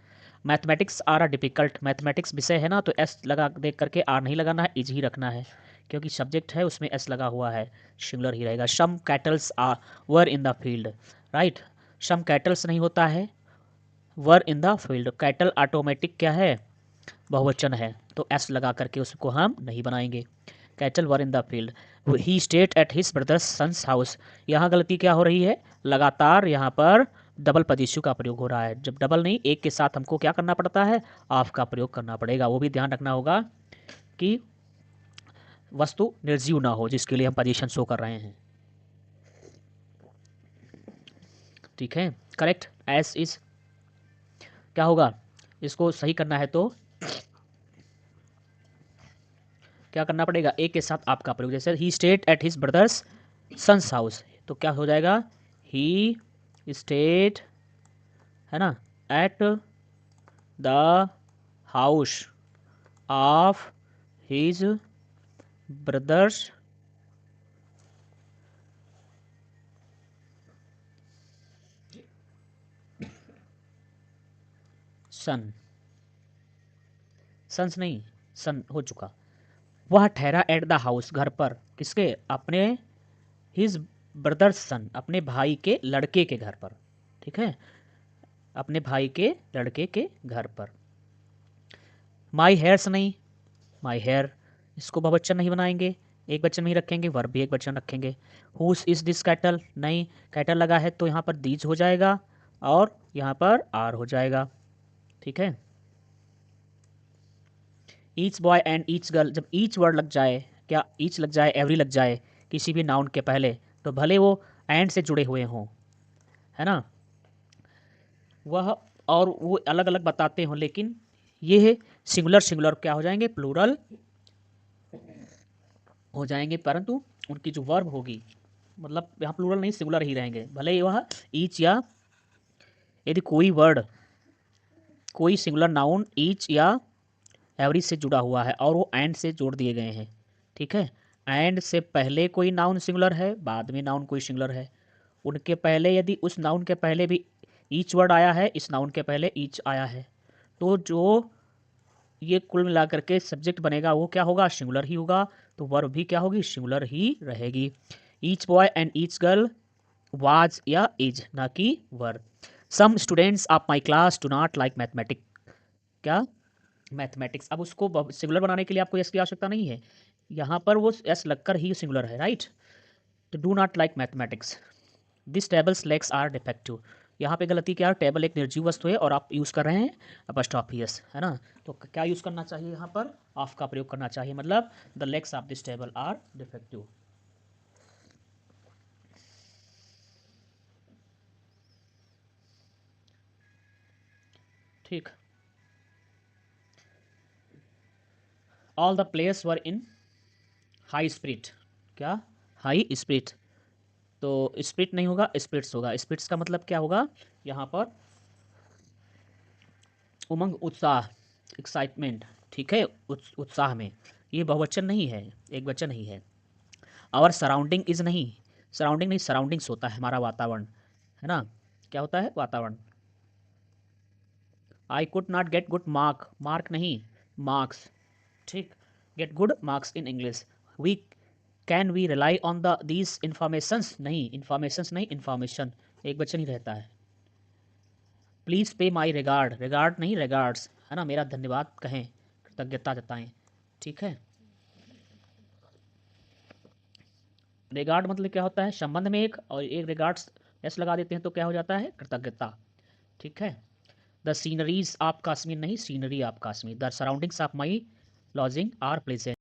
Mathematics are a difficult, mathematics विषय है ना तो एस लगा देख करके आर नहीं लगाना है, इज ही रखना है, क्योंकि सब्जेक्ट है उसमें एस लगा हुआ है, सिंगुलर ही रहेगा। Some cattles are were in the field, right. Some cattles नहीं होता है, were in the field. Cattle automatic क्या है, बहुवचन है, तो एस लगा करके उसको हम नहीं बनाएंगे। Cattle were in the field. He stayed at his brother's son's house, यहाँ गलती क्या हो रही है, लगातार यहाँ पर डबल पदिशु का प्रयोग हो रहा है। जब डबल नहीं, एक के साथ हमको क्या करना पड़ता है, ऑफ का प्रयोग करना पड़ेगा। वो भी ध्यान रखना होगा कि वस्तु निर्जीव ना हो जिसके लिए हम पोजीशन शो कर रहे हैं। ठीक है, करेक्ट। एस इज क्या होगा, इसको सही करना है तो क्या करना पड़ेगा, एक के साथ आपका प्रयोग। जैसे he stayed at his brother's son's house, तो क्या हो जाएगा, ही स्टेट, है ना, at the house of his brother's son, sons नहीं, सन हो चुका। वह ठहरा एट द हाउस घर पर, किसके, अपने, हिज ब्रदर्स सन अपने भाई के लड़के के घर पर, ठीक है, अपने भाई के लड़के के घर पर। माई हेयर्स नहीं, माई हेयर, इसको बहुवचन नहीं बनाएंगे, एक वचन नहीं रखेंगे, वर्ब भी एक वचन रखेंगे। हुस इज दिस कैटल, नहीं, कैटल लगा है तो यहाँ पर दीज हो जाएगा और यहाँ पर आर हो जाएगा, ठीक है। Each boy and each girl, जब ईच वर्ड लग जाए, क्या ईच लग जाए, एवरी लग जाए किसी भी नाउन के पहले, तो भले वो एंड से जुड़े हुए हों, है ना, वह और वो अलग अलग बताते हों, लेकिन ये है सिंगुलर, सिंगुलर क्या हो जाएंगे, प्लूरल हो जाएंगे, परंतु उनकी जो वर्ब होगी, मतलब यहाँ प्लूरल नहीं सिंगुलर ही रहेंगे, भले ही वह ईच या यदि कोई वर्ड, कोई सिंगुलर नाउन ईच या एवरी से जुड़ा हुआ है और वो एंड से जोड़ दिए गए हैं, ठीक है। एंड से पहले कोई नाउन सिंगुलर है, बाद में नाउन कोई सिंगुलर है, उनके पहले यदि उस नाउन के पहले भी ईच वर्ड आया है, इस नाउन के पहले ईच आया है, तो जो ये कुल मिलाकर के सब्जेक्ट बनेगा वो क्या होगा, सिंगुलर ही होगा, तो वर्ब भी क्या होगी, सिंगुलर ही रहेगी। Each boy and each girl was या इज, ना कि were. Some students of my class do not like mathematics, क्या, मैथमेटिक्स। अब उसको सिंगुलर बनाने के लिए आपको एस की आवश्यकता नहीं है, यहाँ पर वो एस लगकर ही सिंगुलर है, राइट। तो do not like mathematics. This table's legs are defective, यहाँ पे गलती क्या है, टेबल एक निर्जीव वस्तु है और आप यूज़ कर रहे हैं अपस्टॉफियस, है ना, तो क्या यूज़ करना चाहिए, यहाँ पर ऑफ का प्रयोग करना चाहिए, मतलब the legs of this table are defective. ठीक, all the players were in high spirit, क्या, हाई स्पिरिट, तो स्पिरिट नहीं होगा, स्पिरिट्स होगा। स्पिरिट्स का मतलब क्या होगा, यहाँ पर उमंग, उत्साह, एक्साइटमेंट, ठीक है, उत्साह में। ये बहुवचन नहीं है, एक वचन ही है। आवर सराउंडिंग इज नहीं, सराउंडिंग नहीं, सराउंडिंग्स होता है हमारा वातावरण, है ना, क्या होता है, वातावरण। I could not get good mark, mark नहीं, मार्क्स, ठीक, get good marks in English. We can we rely on the these informations, नहीं, इंफॉर्मेशंस नहीं, इंफॉर्मेशन, एक वचन ही रहता है। Please pay my regard, regard नहीं, रिगार्ड्स, है ना, मेरा धन्यवाद कहें, कृतज्ञता जताएं, ठीक है। रिगार्ड मतलब क्या होता है, संबंध में एक, और एक रिगार्ड्स एस लगा देते हैं तो क्या हो जाता है, कृतज्ञता, ठीक है। द सीनरीज ऑफ कश्मीर नहीं, scenery of Kashmir. The surroundings of my lodging are pleasant.